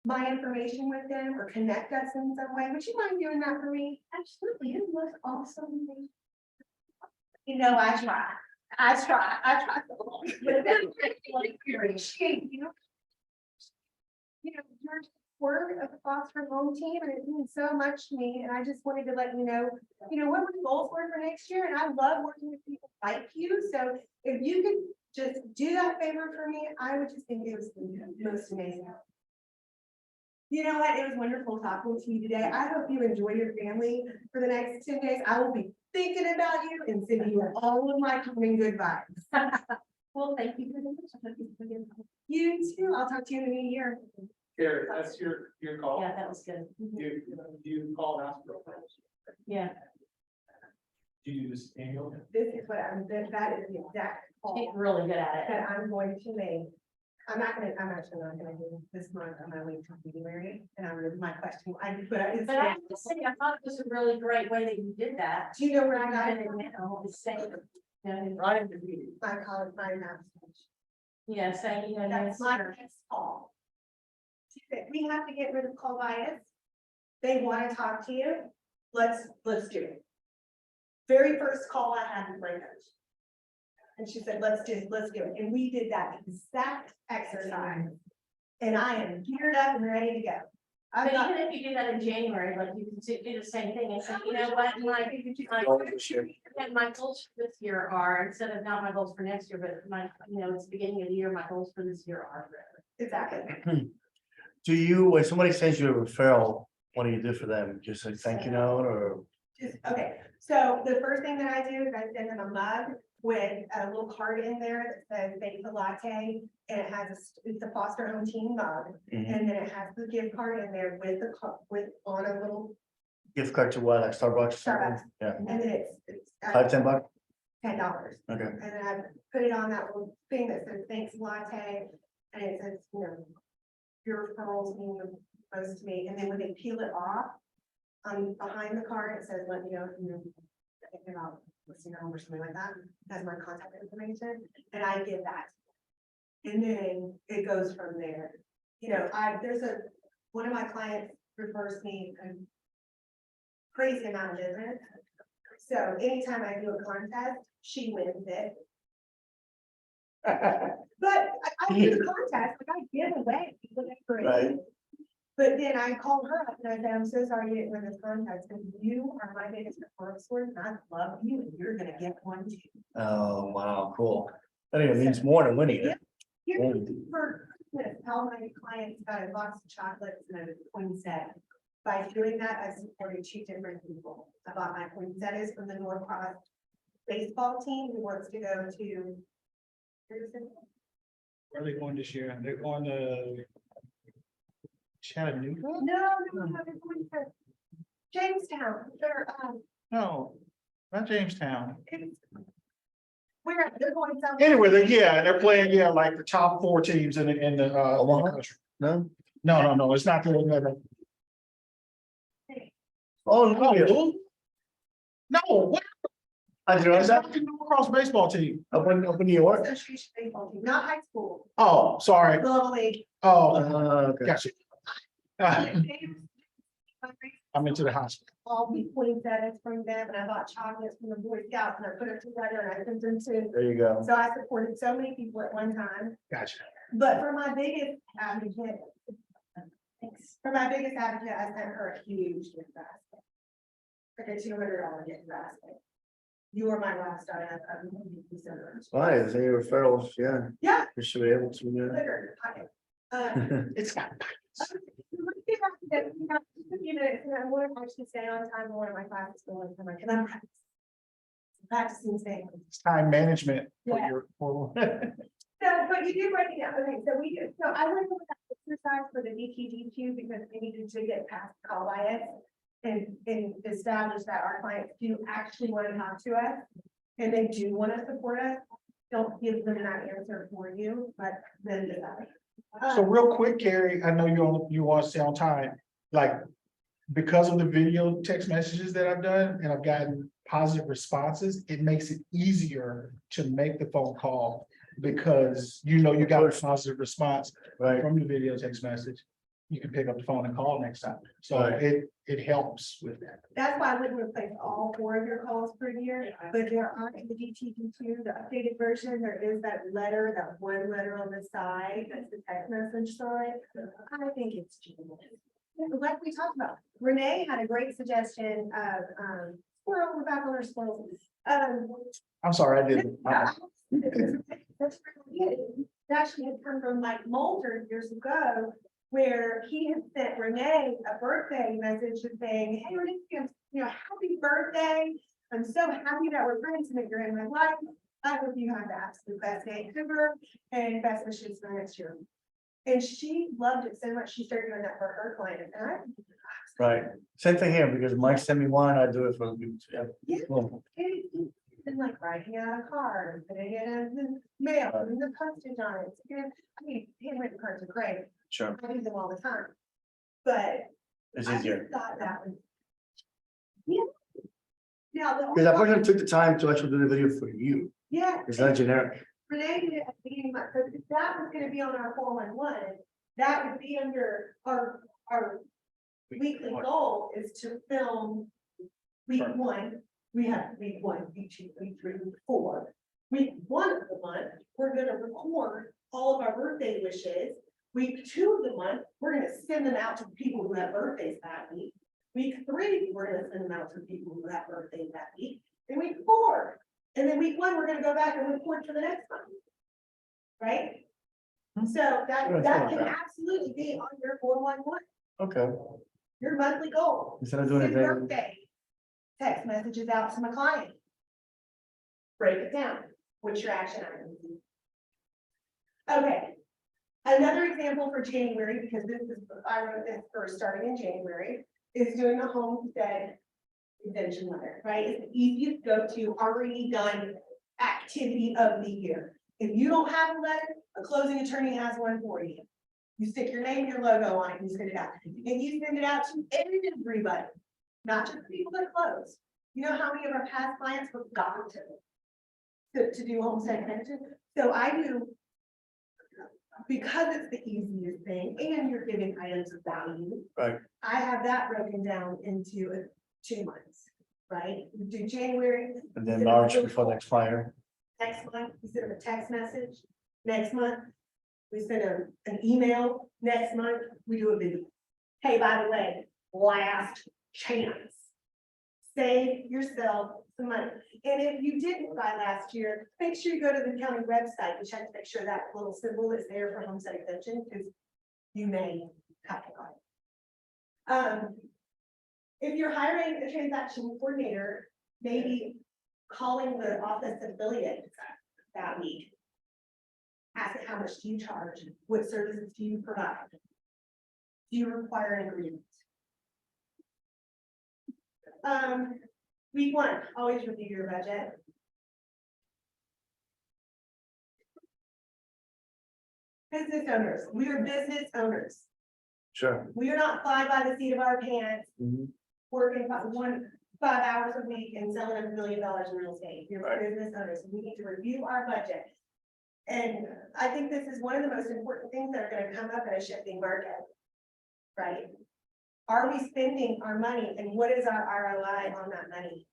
Speaker 1: my information with them or connect us in some way? Would you mind doing that for me?
Speaker 2: Absolutely. It was awesome.
Speaker 1: I try. I try so long. But that's like appreciate, your support of the Foster Home Team, and it means so much to me. And I just wanted to let you know, what my goals were for next year. And I love working with people like you. So if you could just do that favor for me, I would just think it was the most amazing. You know what? It was wonderful talking to you today. I hope you enjoy your family for the next 10 days. I will be thinking about you and sending you all of my coming good vibes.
Speaker 2: Well, thank you very much.
Speaker 1: You too. I'll talk to you in the new year.
Speaker 5: Carrie, that's your call.
Speaker 2: Yeah, that was good.
Speaker 5: You call and ask for a price.
Speaker 2: Yeah.
Speaker 5: Do you do this annual?
Speaker 1: This is what that is the exact
Speaker 2: She's
Speaker 1: call
Speaker 2: really good at it.
Speaker 1: that I'm going to make. I'm actually not gonna do this month on my way to January. And my question,
Speaker 2: But I have to say, I thought it was a really great way that you did that.
Speaker 1: do you know where I
Speaker 2: I'm
Speaker 1: got
Speaker 2: not
Speaker 1: it?
Speaker 2: in it now, it's saying,
Speaker 5: Ryan,
Speaker 1: My college, my house.
Speaker 2: Yeah, saying, you know,
Speaker 1: That's my next call. She said, we have to get rid of call bias. They want to talk to you. Let's do it. Very first call I had with my coach. And she said, let's do it. And we did that exact exercise. And I am geared up and ready to go.
Speaker 2: But
Speaker 1: I've got,
Speaker 2: even if you do that in January, like you can do the same thing and say, you know what, my goals for this year are, instead of not my goals for next year, but my, you know, it's the beginning of the year, my goals for this year are.
Speaker 1: exactly.
Speaker 3: Do you, when somebody sends you a referral, what do you do for them? Just a thank you note or?
Speaker 1: Okay, so the first thing that I do is I send them a mug with a little card in there that says make a latte, and it has it's a foster home team mug,
Speaker 3: Mhm.
Speaker 1: and then it has the gift card in there with the with on a little,
Speaker 3: Gift card to what, like Starbucks? or something?
Speaker 1: Starbucks.
Speaker 3: Yeah,
Speaker 1: and then it's
Speaker 3: $5, $10?
Speaker 1: $10,
Speaker 3: Okay,
Speaker 1: and then I put it on that little thing that says thanks latte, and it says, you know, your referrals mean the most to me, and then when they peel it off, behind the card, it says, let me know if you're thinking about listening home or something like that. That's my contact information, and I give that. And then it goes from there. You know, one of my clients refers me a crazy amount of business. So anytime I do a contest, she wins it. But I do the contest, like I give away people that great.
Speaker 3: Right.
Speaker 1: But then I called her up and I said, I'm so sorry you didn't win this contest, because you are my biggest referral source, and I love you, and you're gonna get one too.
Speaker 3: Oh, wow, cool. I think it means more than winning it.
Speaker 1: Here, for Christmas, how my clients got a box of chocolates and a poinsettia. By doing that, I supported 2 different people. I bought my poinsettias from the North Cross baseball team who wants to go to.
Speaker 6: Where are they going this year? They're going to Chattanooga?
Speaker 1: No, they're going to Jamestown.
Speaker 6: No, not Jamestown.
Speaker 1: Where they're going south.
Speaker 6: Anyway, they're playing, like the top 4 teams in the
Speaker 3: Omaha?
Speaker 6: country.
Speaker 3: No?
Speaker 6: No, it's not the.
Speaker 3: Oh, no.
Speaker 6: No, what? It's
Speaker 3: Adirondack?
Speaker 6: not the North Cross baseball team.
Speaker 3: Up in New York?
Speaker 1: Association baseball team, not high school,
Speaker 6: Oh, sorry.
Speaker 1: little league.
Speaker 6: Oh,
Speaker 3: Okay.
Speaker 6: gotcha. I'm into the hospital.
Speaker 1: All be poinsettias from them, and I bought chocolates from the Boy Scouts, and I put it together, and I sent them to.
Speaker 3: There you go.
Speaker 1: So I supported so many people at one time,
Speaker 6: Gotcha.
Speaker 1: but for my biggest advocate. For my biggest advocate, I sent her a huge gift basket. Like a $200 gift basket. You were my last on it.
Speaker 3: Why, is there any referrals? Yeah,
Speaker 1: Yeah.
Speaker 3: you should be able to, yeah.
Speaker 1: Litter, okay.
Speaker 6: It's got.
Speaker 1: You know, I want to actually stay on time for one of my classes going for my, because I'm practicing staying.
Speaker 6: It's time management for
Speaker 1: Yeah.
Speaker 6: your.
Speaker 1: So, but you do break it down, okay, so we do, so I went with that exercise for the DTG2 because we needed to get past call bias. And establish that our clients do actually want to talk to us, and they do want to support us. Don't give them that answer for you, but then decide.
Speaker 6: So real quick, Carrie, I know you want to stay on time, like, because of the video text messages that I've done and I've gotten positive responses, it makes it easier to make the phone call because you got a positive response
Speaker 3: Right,
Speaker 6: from the video text message. You can pick up the phone and call next time. So
Speaker 3: Right.
Speaker 6: it helps with that.
Speaker 1: That's why I wouldn't replace all 4 of your calls per year, but there are in the DTG2, the updated version, there is that letter, that one letter on the side, that's the text message side. I think it's genius. Like we talked about, Renee had a great suggestion of, squirrel, we're back on our squirrels.
Speaker 6: I'm sorry, I didn't.
Speaker 1: That's really good. It actually had come from Mike Mulder years ago, where he had sent Renee a birthday message saying, hey, Renee, happy birthday. I'm so happy that we're friends and that you're in my life. I hope you have the absolute best day ever and best wishes for next year. And she loved it so much, she started doing that for her clients. And
Speaker 3: right. Same thing here, because Mike sent me one, I do it for the.
Speaker 1: Yeah.
Speaker 3: Well,
Speaker 1: and like writing out a card, putting it in the mail, putting the postage on it. I mean, handwritten cards are great.
Speaker 3: Sure,
Speaker 1: I use them all the time. But
Speaker 3: it's
Speaker 1: I
Speaker 3: easier.
Speaker 1: just thought that was. Yeah. Now,
Speaker 3: Because I personally took the time to actually do the video for you.
Speaker 1: yeah,
Speaker 3: It's not generic.
Speaker 1: Renee did it at the beginning of my, so if that was gonna be on our 411, that would be under our weekly goal is to film week one. We have week one, week two, week three, week four. Week one of the month, we're gonna record all of our birthday wishes. Week two of the month, we're gonna send them out to people who have birthdays that week. Week three, we're gonna send them out to people who have birthdays that week. And week four, and then week one, we're gonna go back and report for the next month. Right? So that can absolutely be on your 411,
Speaker 3: Okay,
Speaker 1: your monthly goal.
Speaker 3: instead of doing it
Speaker 1: Send
Speaker 3: daily.
Speaker 1: birthday text messages out to my client. Break it down. What's your action item? Okay. Another example for January, because this is, I wrote this first starting in January, is doing a homestead exemption letter, right? It's the easiest go-to, already done activity of the year. If you don't have a letter, a closing attorney has one for you. You stick your name, your logo on it, and you send it out. And you send it out to everybody, not just the people that close. You know how many of our past clients forgot to do homestead exemption? So I do, because it's the easiest thing and you're giving items of value.
Speaker 3: Right.
Speaker 1: I have that broken down into 2 months, right? We do January.
Speaker 3: And then March before they expire.
Speaker 1: Next month, we send them a text message. Next month, we send them an email. Next month, we do a video. Hey, by the way, last chance. Save yourself some money. And if you didn't buy last year, make sure you go to the county website and check to make sure that little symbol is there for homestead exemption, because you may have to buy it. If you're hiring a transaction coordinator, maybe calling the office affiliate that week. Ask it, how much do you charge? What services do you provide? Do you require an agreement? Week one, always review your budget. Business owners, we are business owners.
Speaker 3: Sure.
Speaker 1: We are not fly by the seat of our pants,
Speaker 3: Mhm.
Speaker 1: working about 5 hours a week and selling $1 million in real estate. You're
Speaker 3: Right.
Speaker 1: business owners. We need to review our budget. And I think this is one of the most important things that are gonna come up in a shifting market. Right? Are we spending our money and what is our ROI on that money?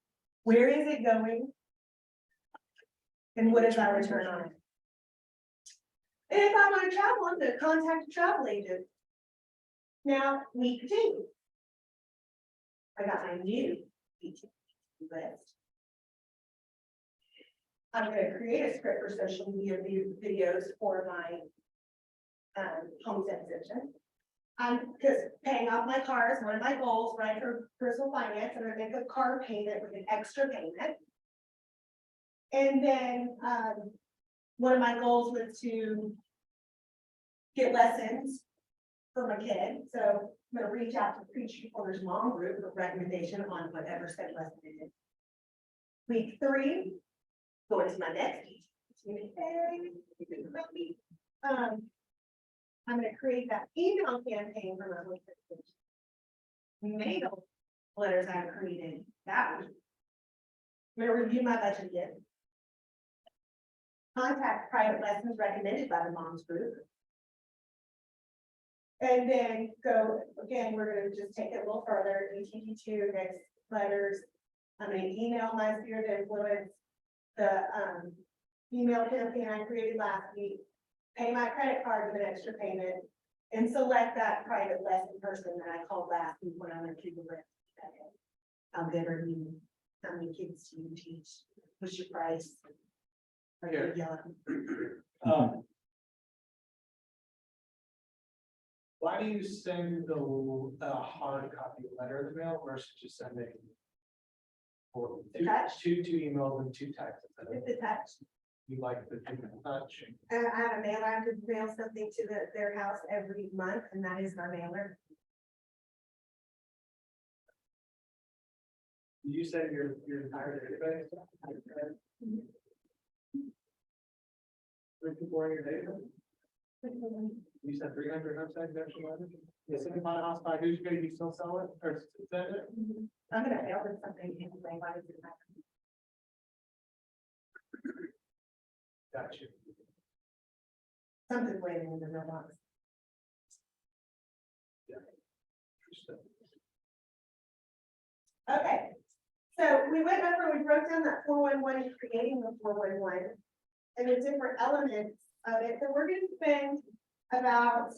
Speaker 1: Where is it going? And what is our return on it? And if I want to travel, I'm gonna contact a travel agent. Now, week two. I got my new list. I'm gonna create a script for social media videos for my homestead exemption. Because paying off my car is one of my goals, right, for personal finance. I'm gonna make a car payment with an extra payment. And then, one of my goals was to get lessons for my kid. So I'm gonna reach out to the Preach Reporters Mom Group for recommendation on whatever set lesson it is. Week three, going to my next teacher. Hey, you think about me? I'm gonna create that email campaign for my homestead exemption. Mail letters I've created, that was. I'm gonna review my budget again. Contact private lessons recommended by the moms group. And then go, again, we're gonna just take it a little further, ETG2, next letters. I'm gonna email my sphere to influence the, email campaign I created last week. Pay my credit card with an extra payment and select that private lesson person that I called last week when I went to the list. How good are you? How many kids do you teach? What's your price? Are you yelling?
Speaker 5: Why do you send the hard copy letter in the mail versus just sending? Or
Speaker 1: Attached.
Speaker 5: two emails and 2 texts?
Speaker 1: It's attached.
Speaker 5: You like the touch?
Speaker 1: And I have a mailer, I could mail something to their house every month, and that is our mailer.
Speaker 5: You said your entire database? Three people in your database? You said 300 websites actually? Yes, if you find a house by who's gonna you still sell it or send it?
Speaker 1: I'm gonna mail them something anyway, why does it matter?
Speaker 5: Got you.
Speaker 1: Something's waiting in the mailbox. Okay, so we went over, we broke down that 411 and creating the 411 and the different elements of it. So we're gonna spend about,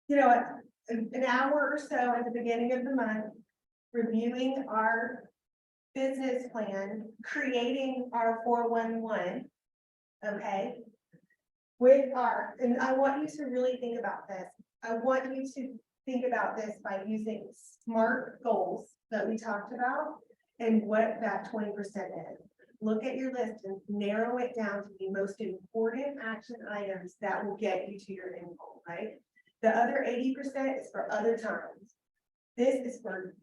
Speaker 1: you know, an hour or so at the beginning of the month reviewing our business plan, creating our 411. Okay? With our, and I want you to really think about this. I want you to think about this by using SMART goals that we talked about and what that 20% is. Look at your list and narrow it down to the most important action items that will get you to your end goal, right? The other 80% is for other times. This is for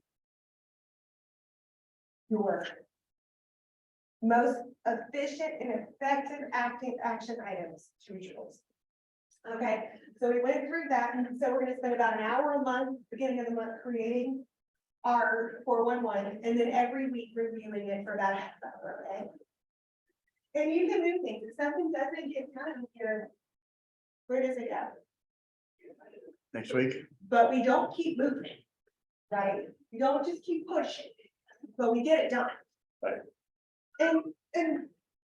Speaker 1: your most efficient and effective action items to reach goals. Okay, so we went through that, and so we're gonna spend about an hour a month, beginning of the month, creating our 411, and then every week reviewing it for about half an hour, okay? And you can move things, if something doesn't get done here, where does it go?
Speaker 3: Next week,
Speaker 1: But we don't keep moving, right? We don't just keep pushing, but we get it done.
Speaker 3: Right.
Speaker 1: And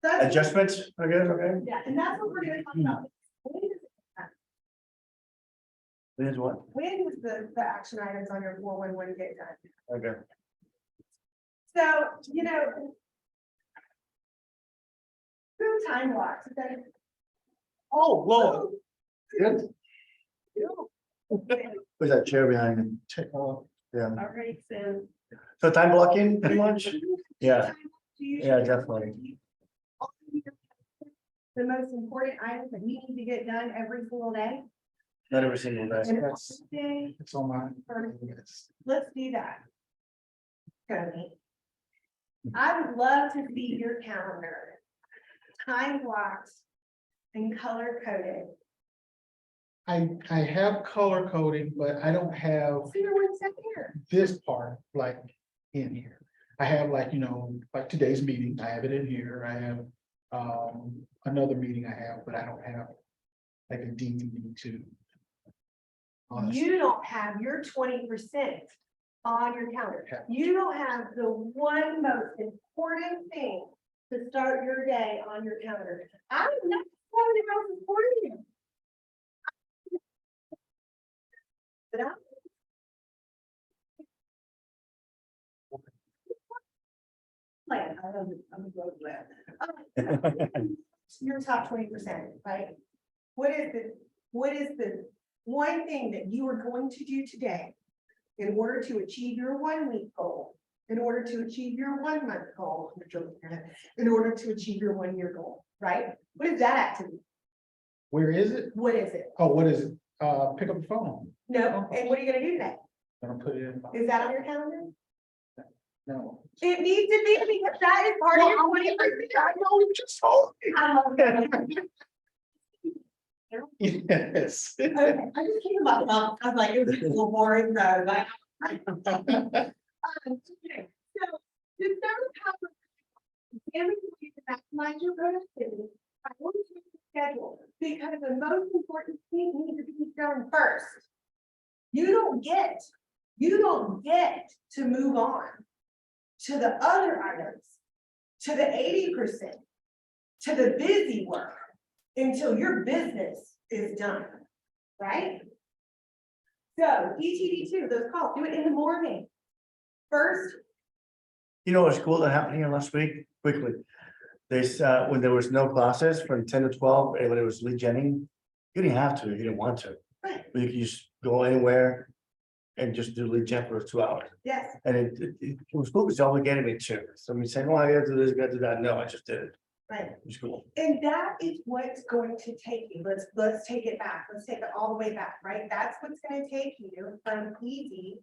Speaker 1: that's.
Speaker 3: adjustments, I guess, okay?
Speaker 1: Yeah, and that's what we're gonna talk about.
Speaker 3: Here's what,
Speaker 1: When does the action items on your 411 get done?
Speaker 3: okay.
Speaker 1: So, you know. Who time blocks, okay?
Speaker 6: Oh, Lord.
Speaker 3: Good. Where's that chair behind him? Yeah,
Speaker 1: All right, so.
Speaker 3: so time blocking, pretty much? Yeah,
Speaker 1: Do you-
Speaker 3: yeah, definitely.
Speaker 1: The most important items that you need to get done every single day.
Speaker 3: Not every single day.
Speaker 1: And
Speaker 6: That's-
Speaker 1: day,
Speaker 6: It's on my.
Speaker 1: let's do that. Cody. I would love to see your calendar. Time blocked and color coded.
Speaker 6: I have color coding, but I don't have
Speaker 1: So you're one step here.
Speaker 6: this part like in here. I have like, you know, like today's meeting, I have it in here. I have another meeting I have, but I don't have like a DVD to.
Speaker 1: You don't have your 20% on your calendar.
Speaker 6: Okay.
Speaker 1: You don't have the one most important thing to start your day on your calendar. I'm not telling you how important you. But I'm a road web. Your top 20%, right? What is the one thing that you are going to do today in order to achieve your 1 week goal, in order to achieve your 1 month goal, in order to achieve your 1 year goal, right? What is that activity?
Speaker 6: Where is it?
Speaker 1: What is it?
Speaker 6: Oh, what is it? Pick up the phone.
Speaker 1: No, and what are you gonna do today?
Speaker 6: Gonna put it in.
Speaker 1: Is that on your calendar?
Speaker 6: No.
Speaker 1: It needs to be because that is part of your 20%.
Speaker 6: I know you just told me.
Speaker 1: I love that.
Speaker 6: Yes.
Speaker 1: Okay, I just came up, I was like, it was a little boring, so like. Okay, so discover how to examine ways to maximize your productivity. I want you to schedule because the most important thing needs to be done first. You don't get to move on to the other items, to the 80%, to the busy work until your business is done, right? So DTD2, those calls, do it in the morning. First,
Speaker 3: You know what's cool that happened here last week, quickly? This, when there was no classes from 10 to 12, and when it was lead genning, you didn't have to, if you didn't want to.
Speaker 1: Right.
Speaker 3: But you could just go anywhere and just do lead gen for 2 hours.
Speaker 1: yes,
Speaker 3: And it was cool, because all getting me too. So we said, well, I gotta do this, gotta do that. No, I just did it.
Speaker 1: right.
Speaker 3: It was cool.
Speaker 1: And that is what's going to take you. Let's take it back. Let's take it all the way back, right? That's what's gonna take you from easy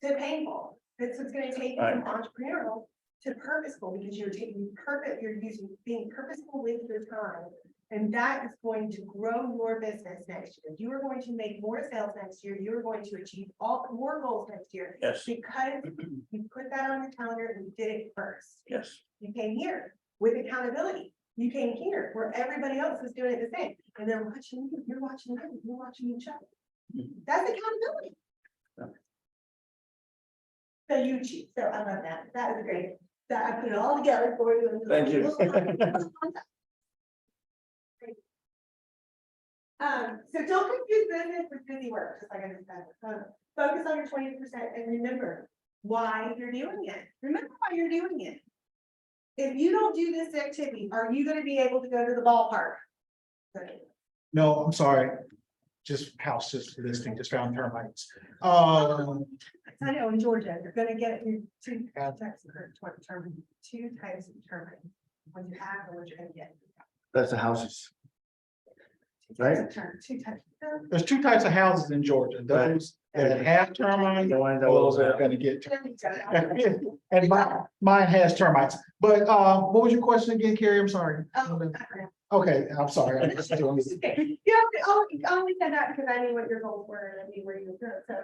Speaker 1: to painful. That's what's gonna take you from entrepreneurial to purposeful, because you're being purposeful with your time. And that is going to grow your business next year. You are going to make more sales next year. You are going to achieve more goals next year.
Speaker 3: Yes,
Speaker 1: Because you put that on your calendar and you did it first.
Speaker 3: yes.
Speaker 1: You came here with accountability. You came here where everybody else is doing it the same, and they're watching you, you're watching them, you're watching each other. That's accountability.
Speaker 3: Yeah.
Speaker 1: So you choose, so I love that, that was great, that I put it all together for you.
Speaker 3: Thank you.
Speaker 1: So don't confuse business with busy work, just like I just said. Focus on your 20% and remember why you're doing it. Remember why you're doing it. If you don't do this activity, are you gonna be able to go to the ballpark?
Speaker 6: No, I'm sorry. Just house just listing, just found termites.
Speaker 1: I know in Georgia, you're gonna get two types of termites, two types of termites. When you have, what you're gonna get.
Speaker 3: That's the houses. Right.
Speaker 1: Two types.
Speaker 6: There's two types of houses in Georgia, those that have termites,
Speaker 3: The ones that
Speaker 6: those that are
Speaker 3: will-
Speaker 6: gonna get. And mine has termites, but what was your question again, Carrie? I'm sorry. Okay, I'm sorry.
Speaker 1: Yeah, I only said that because I knew what your goals were and I knew where you were, so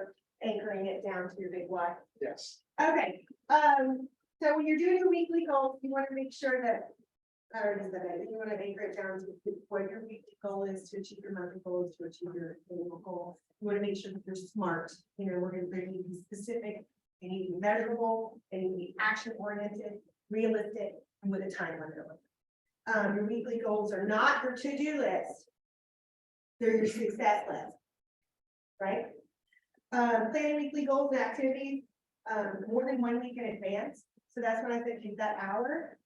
Speaker 1: anchoring it down to your big why.
Speaker 6: Yes.
Speaker 1: Okay, so when you're doing your weekly goals, you want to make sure that, I already said that, you want to anchor it down to what your weekly goal is to achieve your monthly goals, to achieve your annual goal. You want to make sure that you're smart, you know, we're going to be specific, they need to be measurable, they need to be action oriented, realistic, and with a time limit. Your weekly goals are not your to-do list. They're your success list. Right? Planning weekly goals and activities, more than 1 week in advance. So that's when I said keep that hour.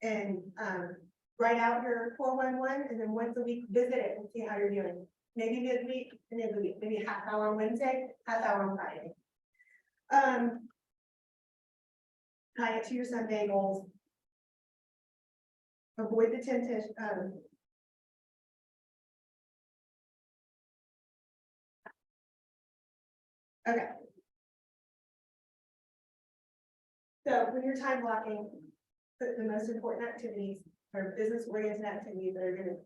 Speaker 1: And, write out your 411 and then once a week visit it and see how you're doing. Maybe midweek and then maybe a half hour on Wednesday, half hour on Friday. Tie it to your Sunday goals. Avoid the temptation, okay. So when you're time blocking, put the most important activities or business oriented activities that are gonna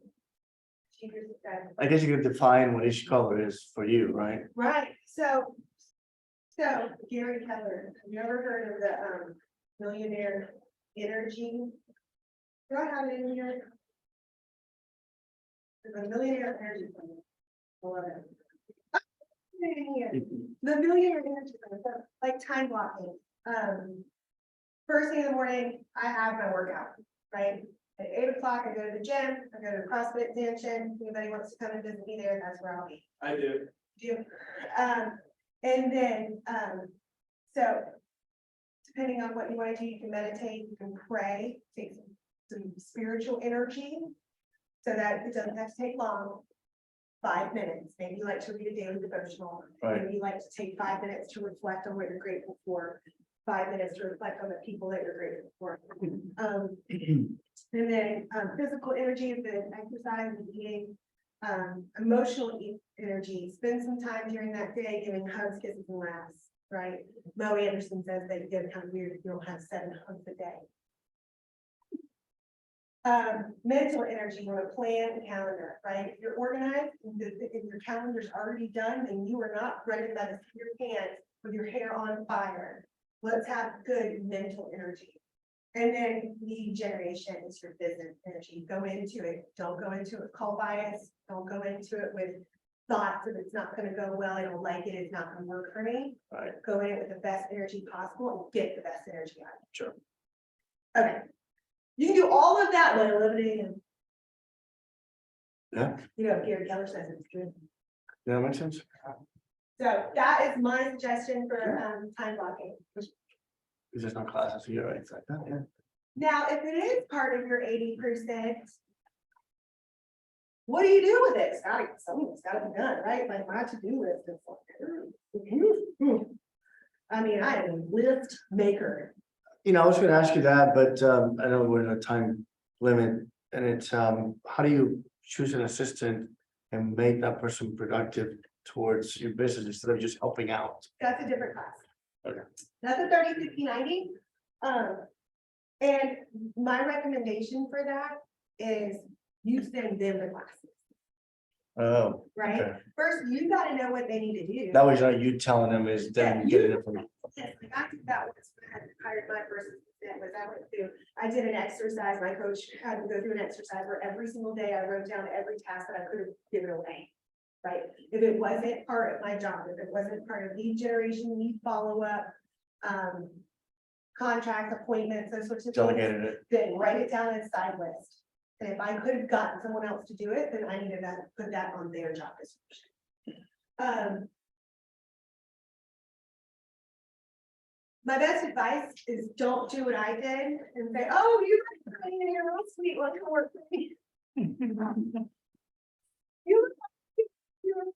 Speaker 1: achieve your success.
Speaker 3: I guess you could define what each color is for you, right?
Speaker 1: Right, so Gary Keller, have you ever heard of the millionaire energy? Do I have it in here? The millionaire energy plan. I love it. The millionaire energy plan, so like time blocking. First thing in the morning, I have my workout, right? At 8 o'clock, I go to the gym, I go to the CrossFit extension. Anybody wants to come and visit me there, that's where I'll be.
Speaker 5: I do.
Speaker 1: And then, so depending on what you want to do, you can meditate, you can pray, take some spiritual energy so that it doesn't have to take long. 5 minutes, maybe you like to read a daily devotional,
Speaker 3: Right.
Speaker 1: maybe you like to take 5 minutes to reflect on what you're grateful for, 5 minutes to reflect on the people that you're grateful for. And then physical energy is the exercise and eating. Emotional energy, spend some time during that day giving hugs, kisses, and laughs, right? Mo Anderson says that you get kind of weird if you don't have 7 hugs a day. Mental energy, you want to plan a calendar, right? If you're organized, if your calendar's already done, then you are not running by the seat of your pants with your hair on fire. Let's have good mental energy. And then lead generation is your business energy. Go into it. Don't go into it with call bias. Don't go into it with thoughts that it's not going to go well. I don't like it. It's not going to work for me.
Speaker 3: Right.
Speaker 1: Go in it with the best energy possible and get the best energy out of it.
Speaker 3: Sure.
Speaker 1: Okay. You can do all of that by eliminating.
Speaker 3: Yeah.
Speaker 1: You know, Gary Keller says it's good.
Speaker 3: Does that make sense?
Speaker 1: So that is my suggestion for time blocking.
Speaker 3: It's just not classes here, right? It's like that, yeah.
Speaker 1: Now, if it is part of your 80%, what do you do with it? Something's gotta be done, right? Like my to-do list is like, I mean, I am a list maker.
Speaker 3: You know, I was gonna ask you that, but I know we're in a time limit and it's how do you choose an assistant and make that person productive towards your business instead of just helping out?
Speaker 1: That's a different class.
Speaker 3: Okay.
Speaker 1: That's a 30, 60, 90. And my recommendation for that is you send them the classes.
Speaker 3: Oh,
Speaker 1: right?
Speaker 3: okay.
Speaker 1: First, you gotta know what they need to do.
Speaker 3: That was not you telling them, is them
Speaker 1: Yeah,
Speaker 3: getting
Speaker 1: you-
Speaker 3: it from you.
Speaker 1: Yes, like I did that once when I had hired my first assistant, was I went through, I did an exercise, my coach had to go through an exercise where every single day I wrote down every task that I could have given away. Right? If it wasn't part of my job, if it wasn't part of lead generation, lead follow-up, contract appointments, those sorts of things.
Speaker 3: Delegated it.
Speaker 1: Then write it down as a side list. And if I could have gotten someone else to do it, then I needed to put that on their job description. My best advice is don't do what I did and say, oh, you guys are in here real sweet, let's go work for me. You look like you're-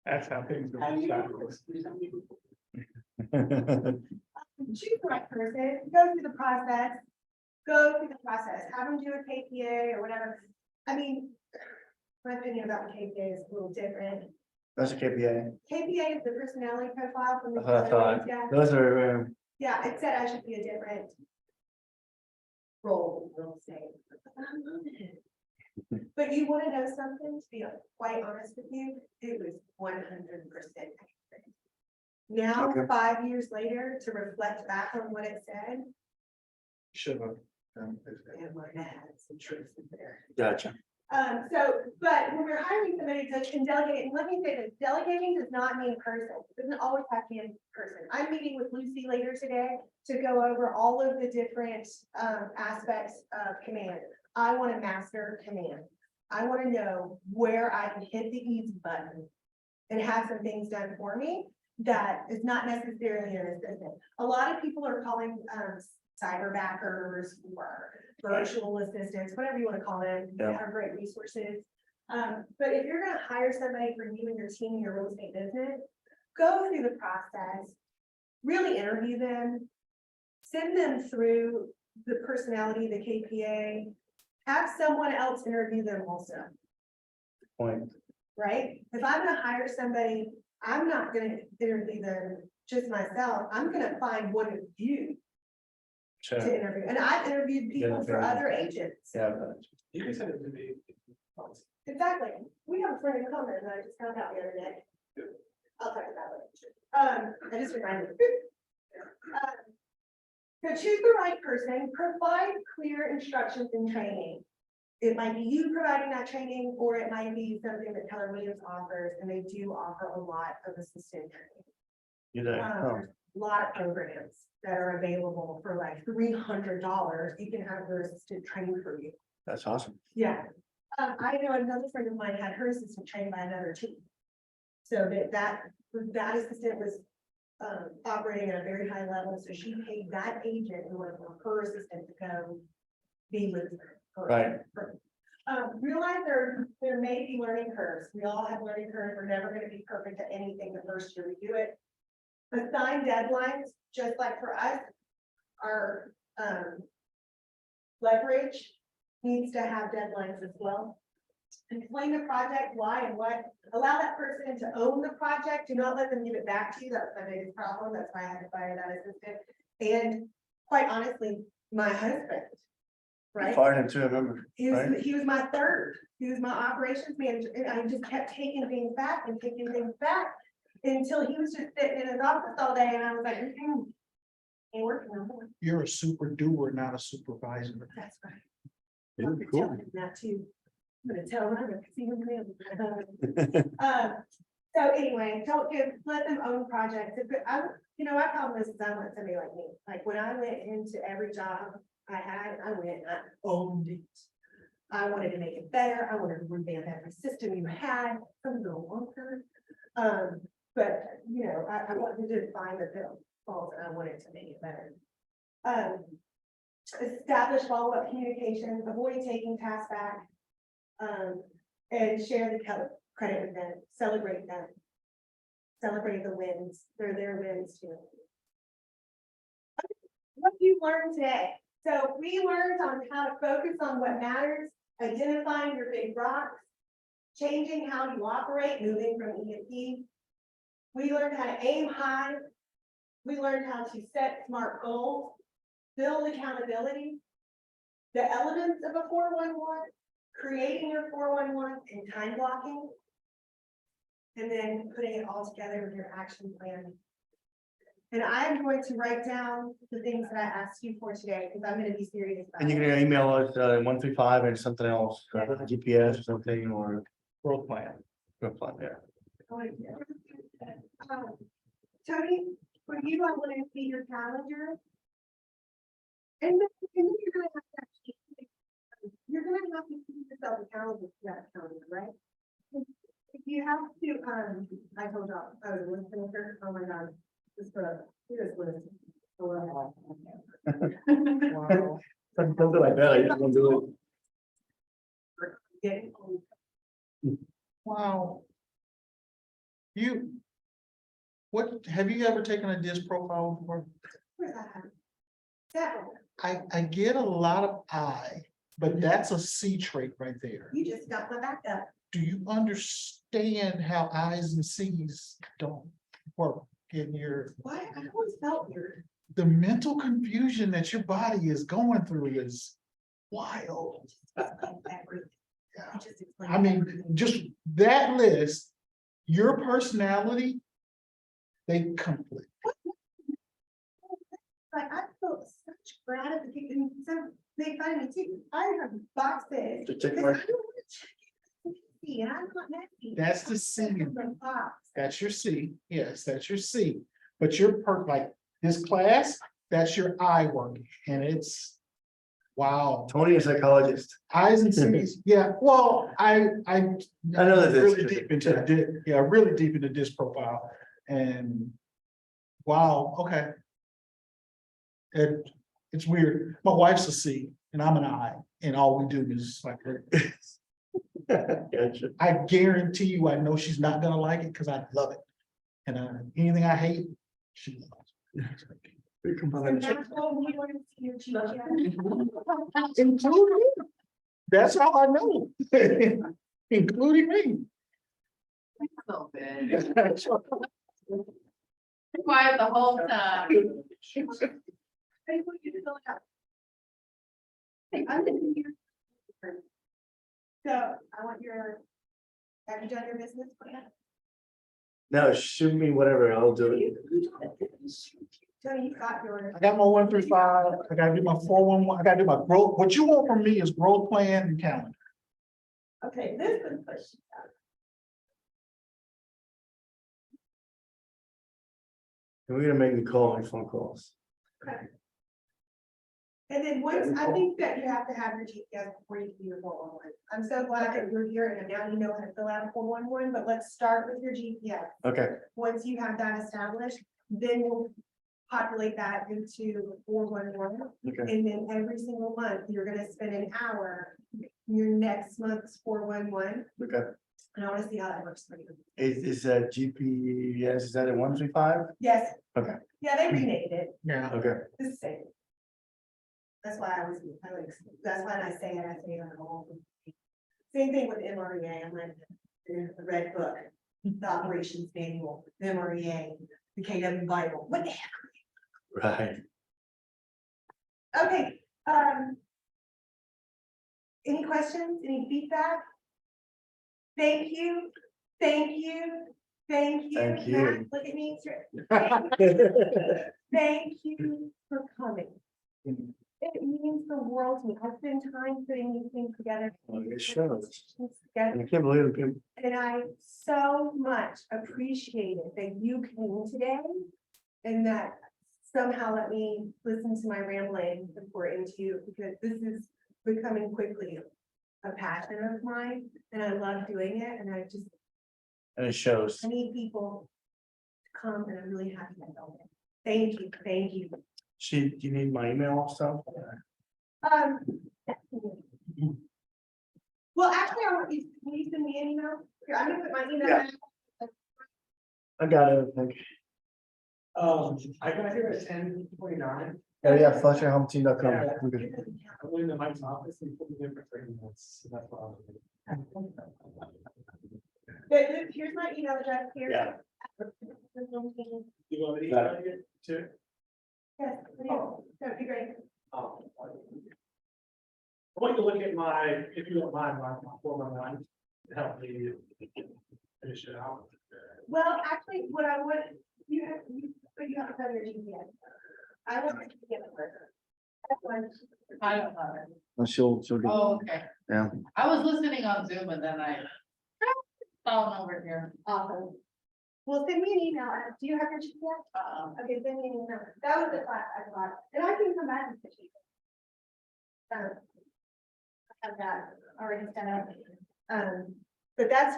Speaker 6: That's how things go.
Speaker 1: choose the right person, go through the process. Have them do a KPA or whatever. I mean, my opinion about the KPA is a little different.
Speaker 3: That's a KPA.
Speaker 1: KPA is the personality profile from the.
Speaker 3: That's what I
Speaker 1: other
Speaker 3: thought.
Speaker 1: ones, yeah.
Speaker 3: Those are,
Speaker 1: Yeah, it said I should be a different role, in real estate. But you wanna know something, to be quite honest with you, it was 100%. Now,
Speaker 3: Okay.
Speaker 1: 5 years later, to reflect back on what it said,
Speaker 6: Should have.
Speaker 1: and my had some truth in there.
Speaker 3: gotcha.
Speaker 1: But when we're hiring somebody to can delegate, and let me say this, delegating does not mean person, it doesn't always have to be in person. I'm meeting with Lucy later today to go over all of the different aspects of command. I want to master command. I want to know where I can hit the easy button and have some things done for me that is not necessarily an assistant. A lot of people are calling cyber backers or virtual assistants, whatever you want to call them, they
Speaker 3: Yeah.
Speaker 1: are great resources. But if you're gonna hire somebody for you and your team in your real estate business, go through the process, really interview them, send them through the personality, the KPA, have someone else interview them also,
Speaker 3: Point.
Speaker 1: right? If I'm gonna hire somebody, I'm not gonna interview them just myself, I'm gonna find one of you
Speaker 3: Sure.
Speaker 1: to interview, and I've interviewed people for
Speaker 3: Yeah.
Speaker 1: other agents.
Speaker 3: Yeah, but
Speaker 5: You can send it to me.
Speaker 1: Exactly, we have a friend in common that I just found out the other day. I'll talk about it. I just reminded. So choose the right person, provide clear instructions and training. It might be you providing that training, or it might be something that Keller Williams offers, and they do offer a lot of assistant training.
Speaker 3: you there. Oh,
Speaker 1: There's a lot of programs that are available for like $300. You can have your assistant trained for you.
Speaker 3: that's awesome.
Speaker 1: Yeah. I know another friend of mine had her assistant trained by another team. So that assistant was operating at a very high level, so she paid that agent in order for her assistant to go be with her.
Speaker 3: Right.
Speaker 1: Realize there may be learning curves. We all have learning curves. We're never gonna be perfect at anything the first year we do it. Assign deadlines, just like for us, our leverage needs to have deadlines as well. Explain the project, why and what, allow that person to own the project, do not let them give it back to you, that's my biggest problem, that's why I had to fire that assistant. And quite honestly, my husband,
Speaker 3: You
Speaker 1: right?
Speaker 3: fired him too, I remember. Right?
Speaker 1: He was my third, he was my operations manager, and I just kept taking things back and taking things back. Until he was just sitting in his office all day, and I was like, ain't working no more.
Speaker 6: You're a super doer, not a supervisor.
Speaker 1: That's right.
Speaker 3: Yeah,
Speaker 1: I'm gonna
Speaker 3: cool.
Speaker 1: tell him that too. I'm gonna tell him, I'm gonna see him again. So anyway, let them own projects. If I call this, I want somebody like me. Like when I went into every job I had, I owned it. I wanted to make it better. I wanted to revamp every system you had, some go longer. But I wanted to find the pitfalls and I wanted to make it better. Establish follow-up communication, avoid taking tasks back. And share the credit with them, celebrate them. Celebrate the wins, they're their wins too. What you learned today? So we learned on how to focus on what matters, identifying your big rocks, changing how you operate, moving from E to P. We learned how to aim high. We learned how to set smart goals, build accountability. The elements of a 411, creating your 411 and time blocking. And then putting it all together with your action plan. And I'm going to write down the things that I asked you for today, because I'm gonna be serious about
Speaker 3: And
Speaker 1: it.
Speaker 3: you're gonna email us 135 and something else, GPS or something, or
Speaker 6: Growth plan.
Speaker 3: growth plan, yeah.
Speaker 1: Tony, for you, I want to see your calendar. And then you're gonna have to actually, keep yourself a calendar for that calendar, right? If you have to, I told y'all, I was listening to her, oh my God, this for, here's listening.
Speaker 6: Wow.
Speaker 3: Something like that, I just want to do
Speaker 1: Getting old.
Speaker 6: Wow. What, have you ever taken a disc profile before?
Speaker 1: Where's that at? That,
Speaker 6: I get a lot of I, but that's a C trait right there.
Speaker 1: you just got my back up.
Speaker 6: Do you understand how I's and C's don't work in your,
Speaker 1: Why, I always felt weird.
Speaker 6: the mental confusion that your body is going through is wild.
Speaker 1: Everything.
Speaker 6: Yeah.
Speaker 1: You just explained
Speaker 6: I mean,
Speaker 1: everything.
Speaker 6: just that list, your personality, they conflict.
Speaker 1: Like, I feel such gratification, so they find me too, I have boxes.
Speaker 3: To check
Speaker 1: because
Speaker 3: my-
Speaker 1: I don't wanna check it. See, and I'm not messy.
Speaker 6: That's the C.
Speaker 1: Check the box.
Speaker 6: That's your C, yes, that's your C, but your like this class, that's your I work, and it's. Wow,
Speaker 3: Tony, a psychologist.
Speaker 6: I's and C's, yeah, well, I
Speaker 3: know that
Speaker 6: really
Speaker 3: it's-
Speaker 6: deep into really deep into this profile, and. Wow, okay. It's weird, my wife's a C and I'm an I, and all we do is like,
Speaker 3: Gotcha.
Speaker 6: I guarantee you, I know she's not gonna like it, cause I love it. And anything I hate, she loves.
Speaker 1: And that's what we want to see your GPS.
Speaker 6: Including me. That's how I know. Including me.
Speaker 2: So bad. Quiet the whole time.
Speaker 1: I want you to fill it out. Hey, I'm in here. So I want have you done your business plan?
Speaker 3: No, shoot me whatever, I'll do it.
Speaker 1: Tony, you got yours.
Speaker 6: I got my 1 through 5, I gotta do my 411, I gotta do my growth, what you want from me is growth plan and calendar.
Speaker 4: Okay, this is the question.
Speaker 3: And we're gonna make the call and phone calls.
Speaker 1: And then once, I think that you have to have your GPS before you can do your 411. I'm so glad that you're here and now you know how to fill out a 411, but let's start with your GPS.
Speaker 3: Okay,
Speaker 1: Once you have that established, then we'll populate that into 411.
Speaker 3: okay.
Speaker 1: And then every single month, you're gonna spend an hour, your next month's 411,
Speaker 3: Okay.
Speaker 1: and I wanna see how that works for you.
Speaker 3: Is that GPS, is that a 135?
Speaker 1: Yes.
Speaker 3: Okay.
Speaker 1: Yeah, they renamed it.
Speaker 6: Yeah.
Speaker 3: Okay.
Speaker 1: It's the same. That's why that's why I say it all. Same thing with MREA, I'm like, the red book, the operations manual, the MREA, the KW Bible, what the heck?
Speaker 3: Right.
Speaker 1: Okay, any questions, any feedback? Thank you, thank you, thank you.
Speaker 3: Thank you.
Speaker 1: Matt, look at me, thank you for coming. It means the world to me. I spend time putting these things together.
Speaker 3: It shows.
Speaker 1: Together.
Speaker 3: I can't believe it.
Speaker 1: And I so much appreciated that you came today and that somehow let me listen to my rambling and pour into you, because this is becoming quickly a passion of mine and I love doing it. And
Speaker 3: And it shows.
Speaker 1: I need people to come and I'm really happy I know it. Thank you, thank you.
Speaker 3: Do you need my email also?
Speaker 1: Well, actually, I want you, can you send me an email? Here, I'm gonna put my email.
Speaker 3: Yeah. I got it, I think.
Speaker 5: I got here at 10:29.
Speaker 3: Yeah, flusherhomteam.com.
Speaker 5: Yeah.
Speaker 3: We're good.
Speaker 5: I went into Mike's office and put me in for 30 minutes, so that's why I was.
Speaker 1: Here's my email address here.
Speaker 3: Yeah.
Speaker 5: You want me to
Speaker 3: Got
Speaker 5: email you too?
Speaker 1: Yes, please. That'd be great.
Speaker 5: Oh. want you to look at my, if you don't mind, my former one, to help me finish it out.
Speaker 1: Well, actually, what I would, but you have to have your GPS. I want to get it first. That's one.
Speaker 7: I don't know.
Speaker 3: She'll do.
Speaker 7: Oh, okay.
Speaker 3: Yeah.
Speaker 7: I was listening on Zoom and then I found over here.
Speaker 1: Awesome. Well, send me an email. Do you have your GPS? Okay, send me an email. That was the class I got, and I can come back and fix it. I have that already set up. But that's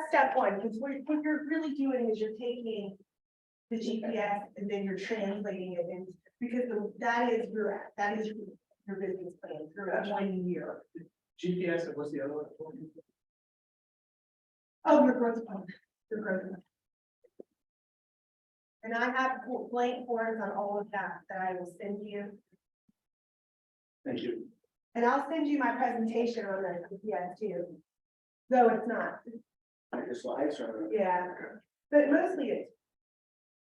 Speaker 1: step one, because what you're really doing is you're taking the GPS and then you're translating it in, because that is your business plan for a 1 year.
Speaker 5: GPS, and what's the other one?
Speaker 1: Oh, your growth plan, your growth plan. And I have blank forms on all of that I will send you.
Speaker 3: Thank you.
Speaker 1: And I'll send you my presentation on the GPS too. Though it's not,
Speaker 3: Like the slides or?
Speaker 1: yeah, but mostly it's.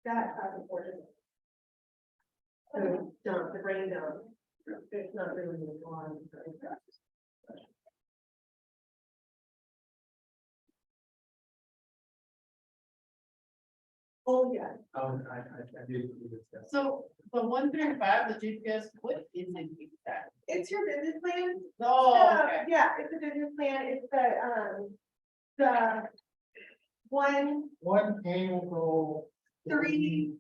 Speaker 1: That's how important. So, dump, the brain dump. It's not really a lot. Oh, yeah.
Speaker 5: I did.
Speaker 7: So the 135, the GPS, what is it exactly?
Speaker 1: It's your business plan.
Speaker 7: Oh,
Speaker 1: So,
Speaker 7: okay.
Speaker 1: yeah, it's a business plan. It's the one,
Speaker 6: One annual goal.
Speaker 1: 3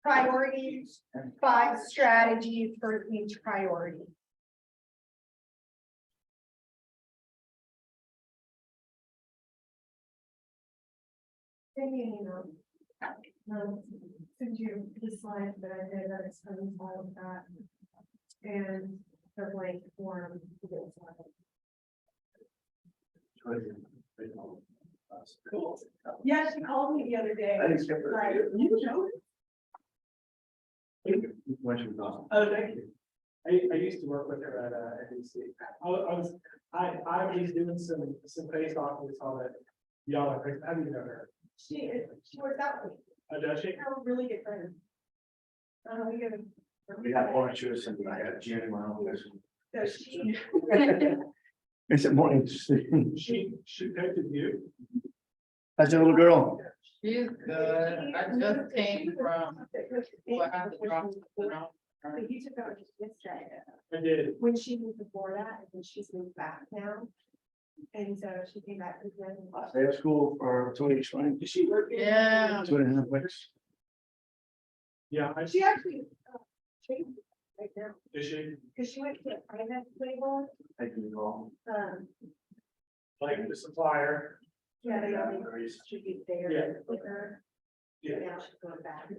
Speaker 1: priorities, 5 strategies for each priority. Send me an email. Send you the slides that I did that explains all of that. And the blank form. to get started.
Speaker 3: Cool.
Speaker 1: Yeah, she called me the other day.
Speaker 3: I didn't skip her.
Speaker 1: Like,
Speaker 5: You know? Oh, thank you. I used to work with her at NBC. I was doing some face off with all that. Y'all are crazy. How do you know her?
Speaker 1: she works out with me.
Speaker 5: Oh, does she?
Speaker 1: We're really good friends. We get
Speaker 3: We have orange juice and I got gin in my office.
Speaker 1: so she,
Speaker 3: Makes it more interesting.
Speaker 5: She coached you.
Speaker 3: How's your little girl?
Speaker 7: She's good. I just came from what I had to drop around.
Speaker 1: so you took over just yesterday.
Speaker 5: I did.
Speaker 1: When she moved before that, and then she's moved back now. And so she came back again.
Speaker 3: I stayed at school for 2 weeks, right?
Speaker 5: Did she work?
Speaker 7: Yeah.
Speaker 3: 2.5 weeks.
Speaker 5: Yeah,
Speaker 1: She actually, changed right now,
Speaker 5: did she?
Speaker 1: because she went to a private label,
Speaker 3: Thank you all.
Speaker 5: Like the supplier.
Speaker 1: yeah, they always should be
Speaker 5: Yeah.
Speaker 1: there with her.
Speaker 5: Yeah.
Speaker 1: Now she's going back.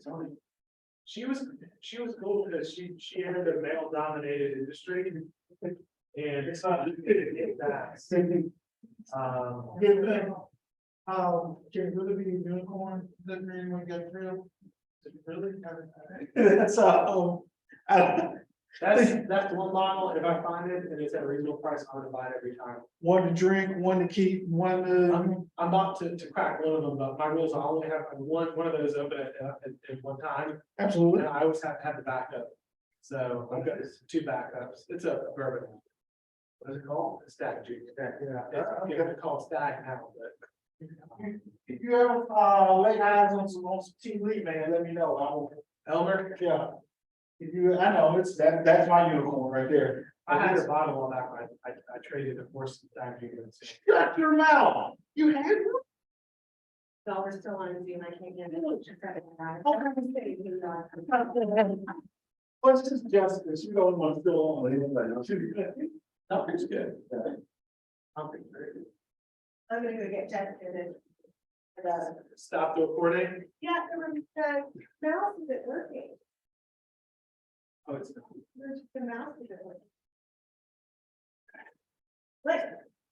Speaker 5: She was cool because she entered a male dominated industry. And it's not that.
Speaker 6: Can really be a unicorn, doesn't mean we get through.
Speaker 5: Really?
Speaker 3: That's
Speaker 5: That's the one model. If I find it and it's at a reasonable price, I'm gonna buy it every time.
Speaker 6: One to drink, one to keep, one to.
Speaker 5: I'm not to crack one of them, but my rules, I only have one of those open at one time.
Speaker 6: Absolutely.
Speaker 5: And I always have to have the backup. So I've got 2 backups. It's a bourbon. What is it called? Stag Juice. Yeah, it's called Stag now, but.
Speaker 6: If you ever, lay eyes on some TV, man, let me know. I will,
Speaker 5: Elmer,
Speaker 6: yeah. If you, I know, that's my unicorn right there.
Speaker 5: I had a bottle on that one. I traded it for some Stag Juice.
Speaker 6: Shut your mouth. You had one?
Speaker 1: Dollar's still on Zoom, I can't get it.
Speaker 6: What's this justice? You don't want to still on.
Speaker 5: Nothing's good. Nothing's very good.
Speaker 1: I'm gonna go get Justin and.
Speaker 5: Stop the recording.
Speaker 1: Yeah, the mouse isn't working.
Speaker 5: Oh, it's.
Speaker 1: The mouse isn't working. Wait,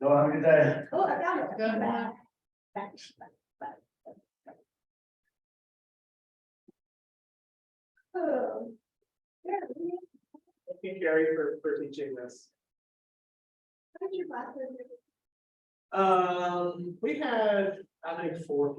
Speaker 3: No, have a good day.
Speaker 1: oh, I found it.
Speaker 7: Good one.
Speaker 1: Oh. Yeah.
Speaker 5: Thank you, Carrie, for teaching this.
Speaker 1: How did your glasses?
Speaker 5: We had, I think, 4 people.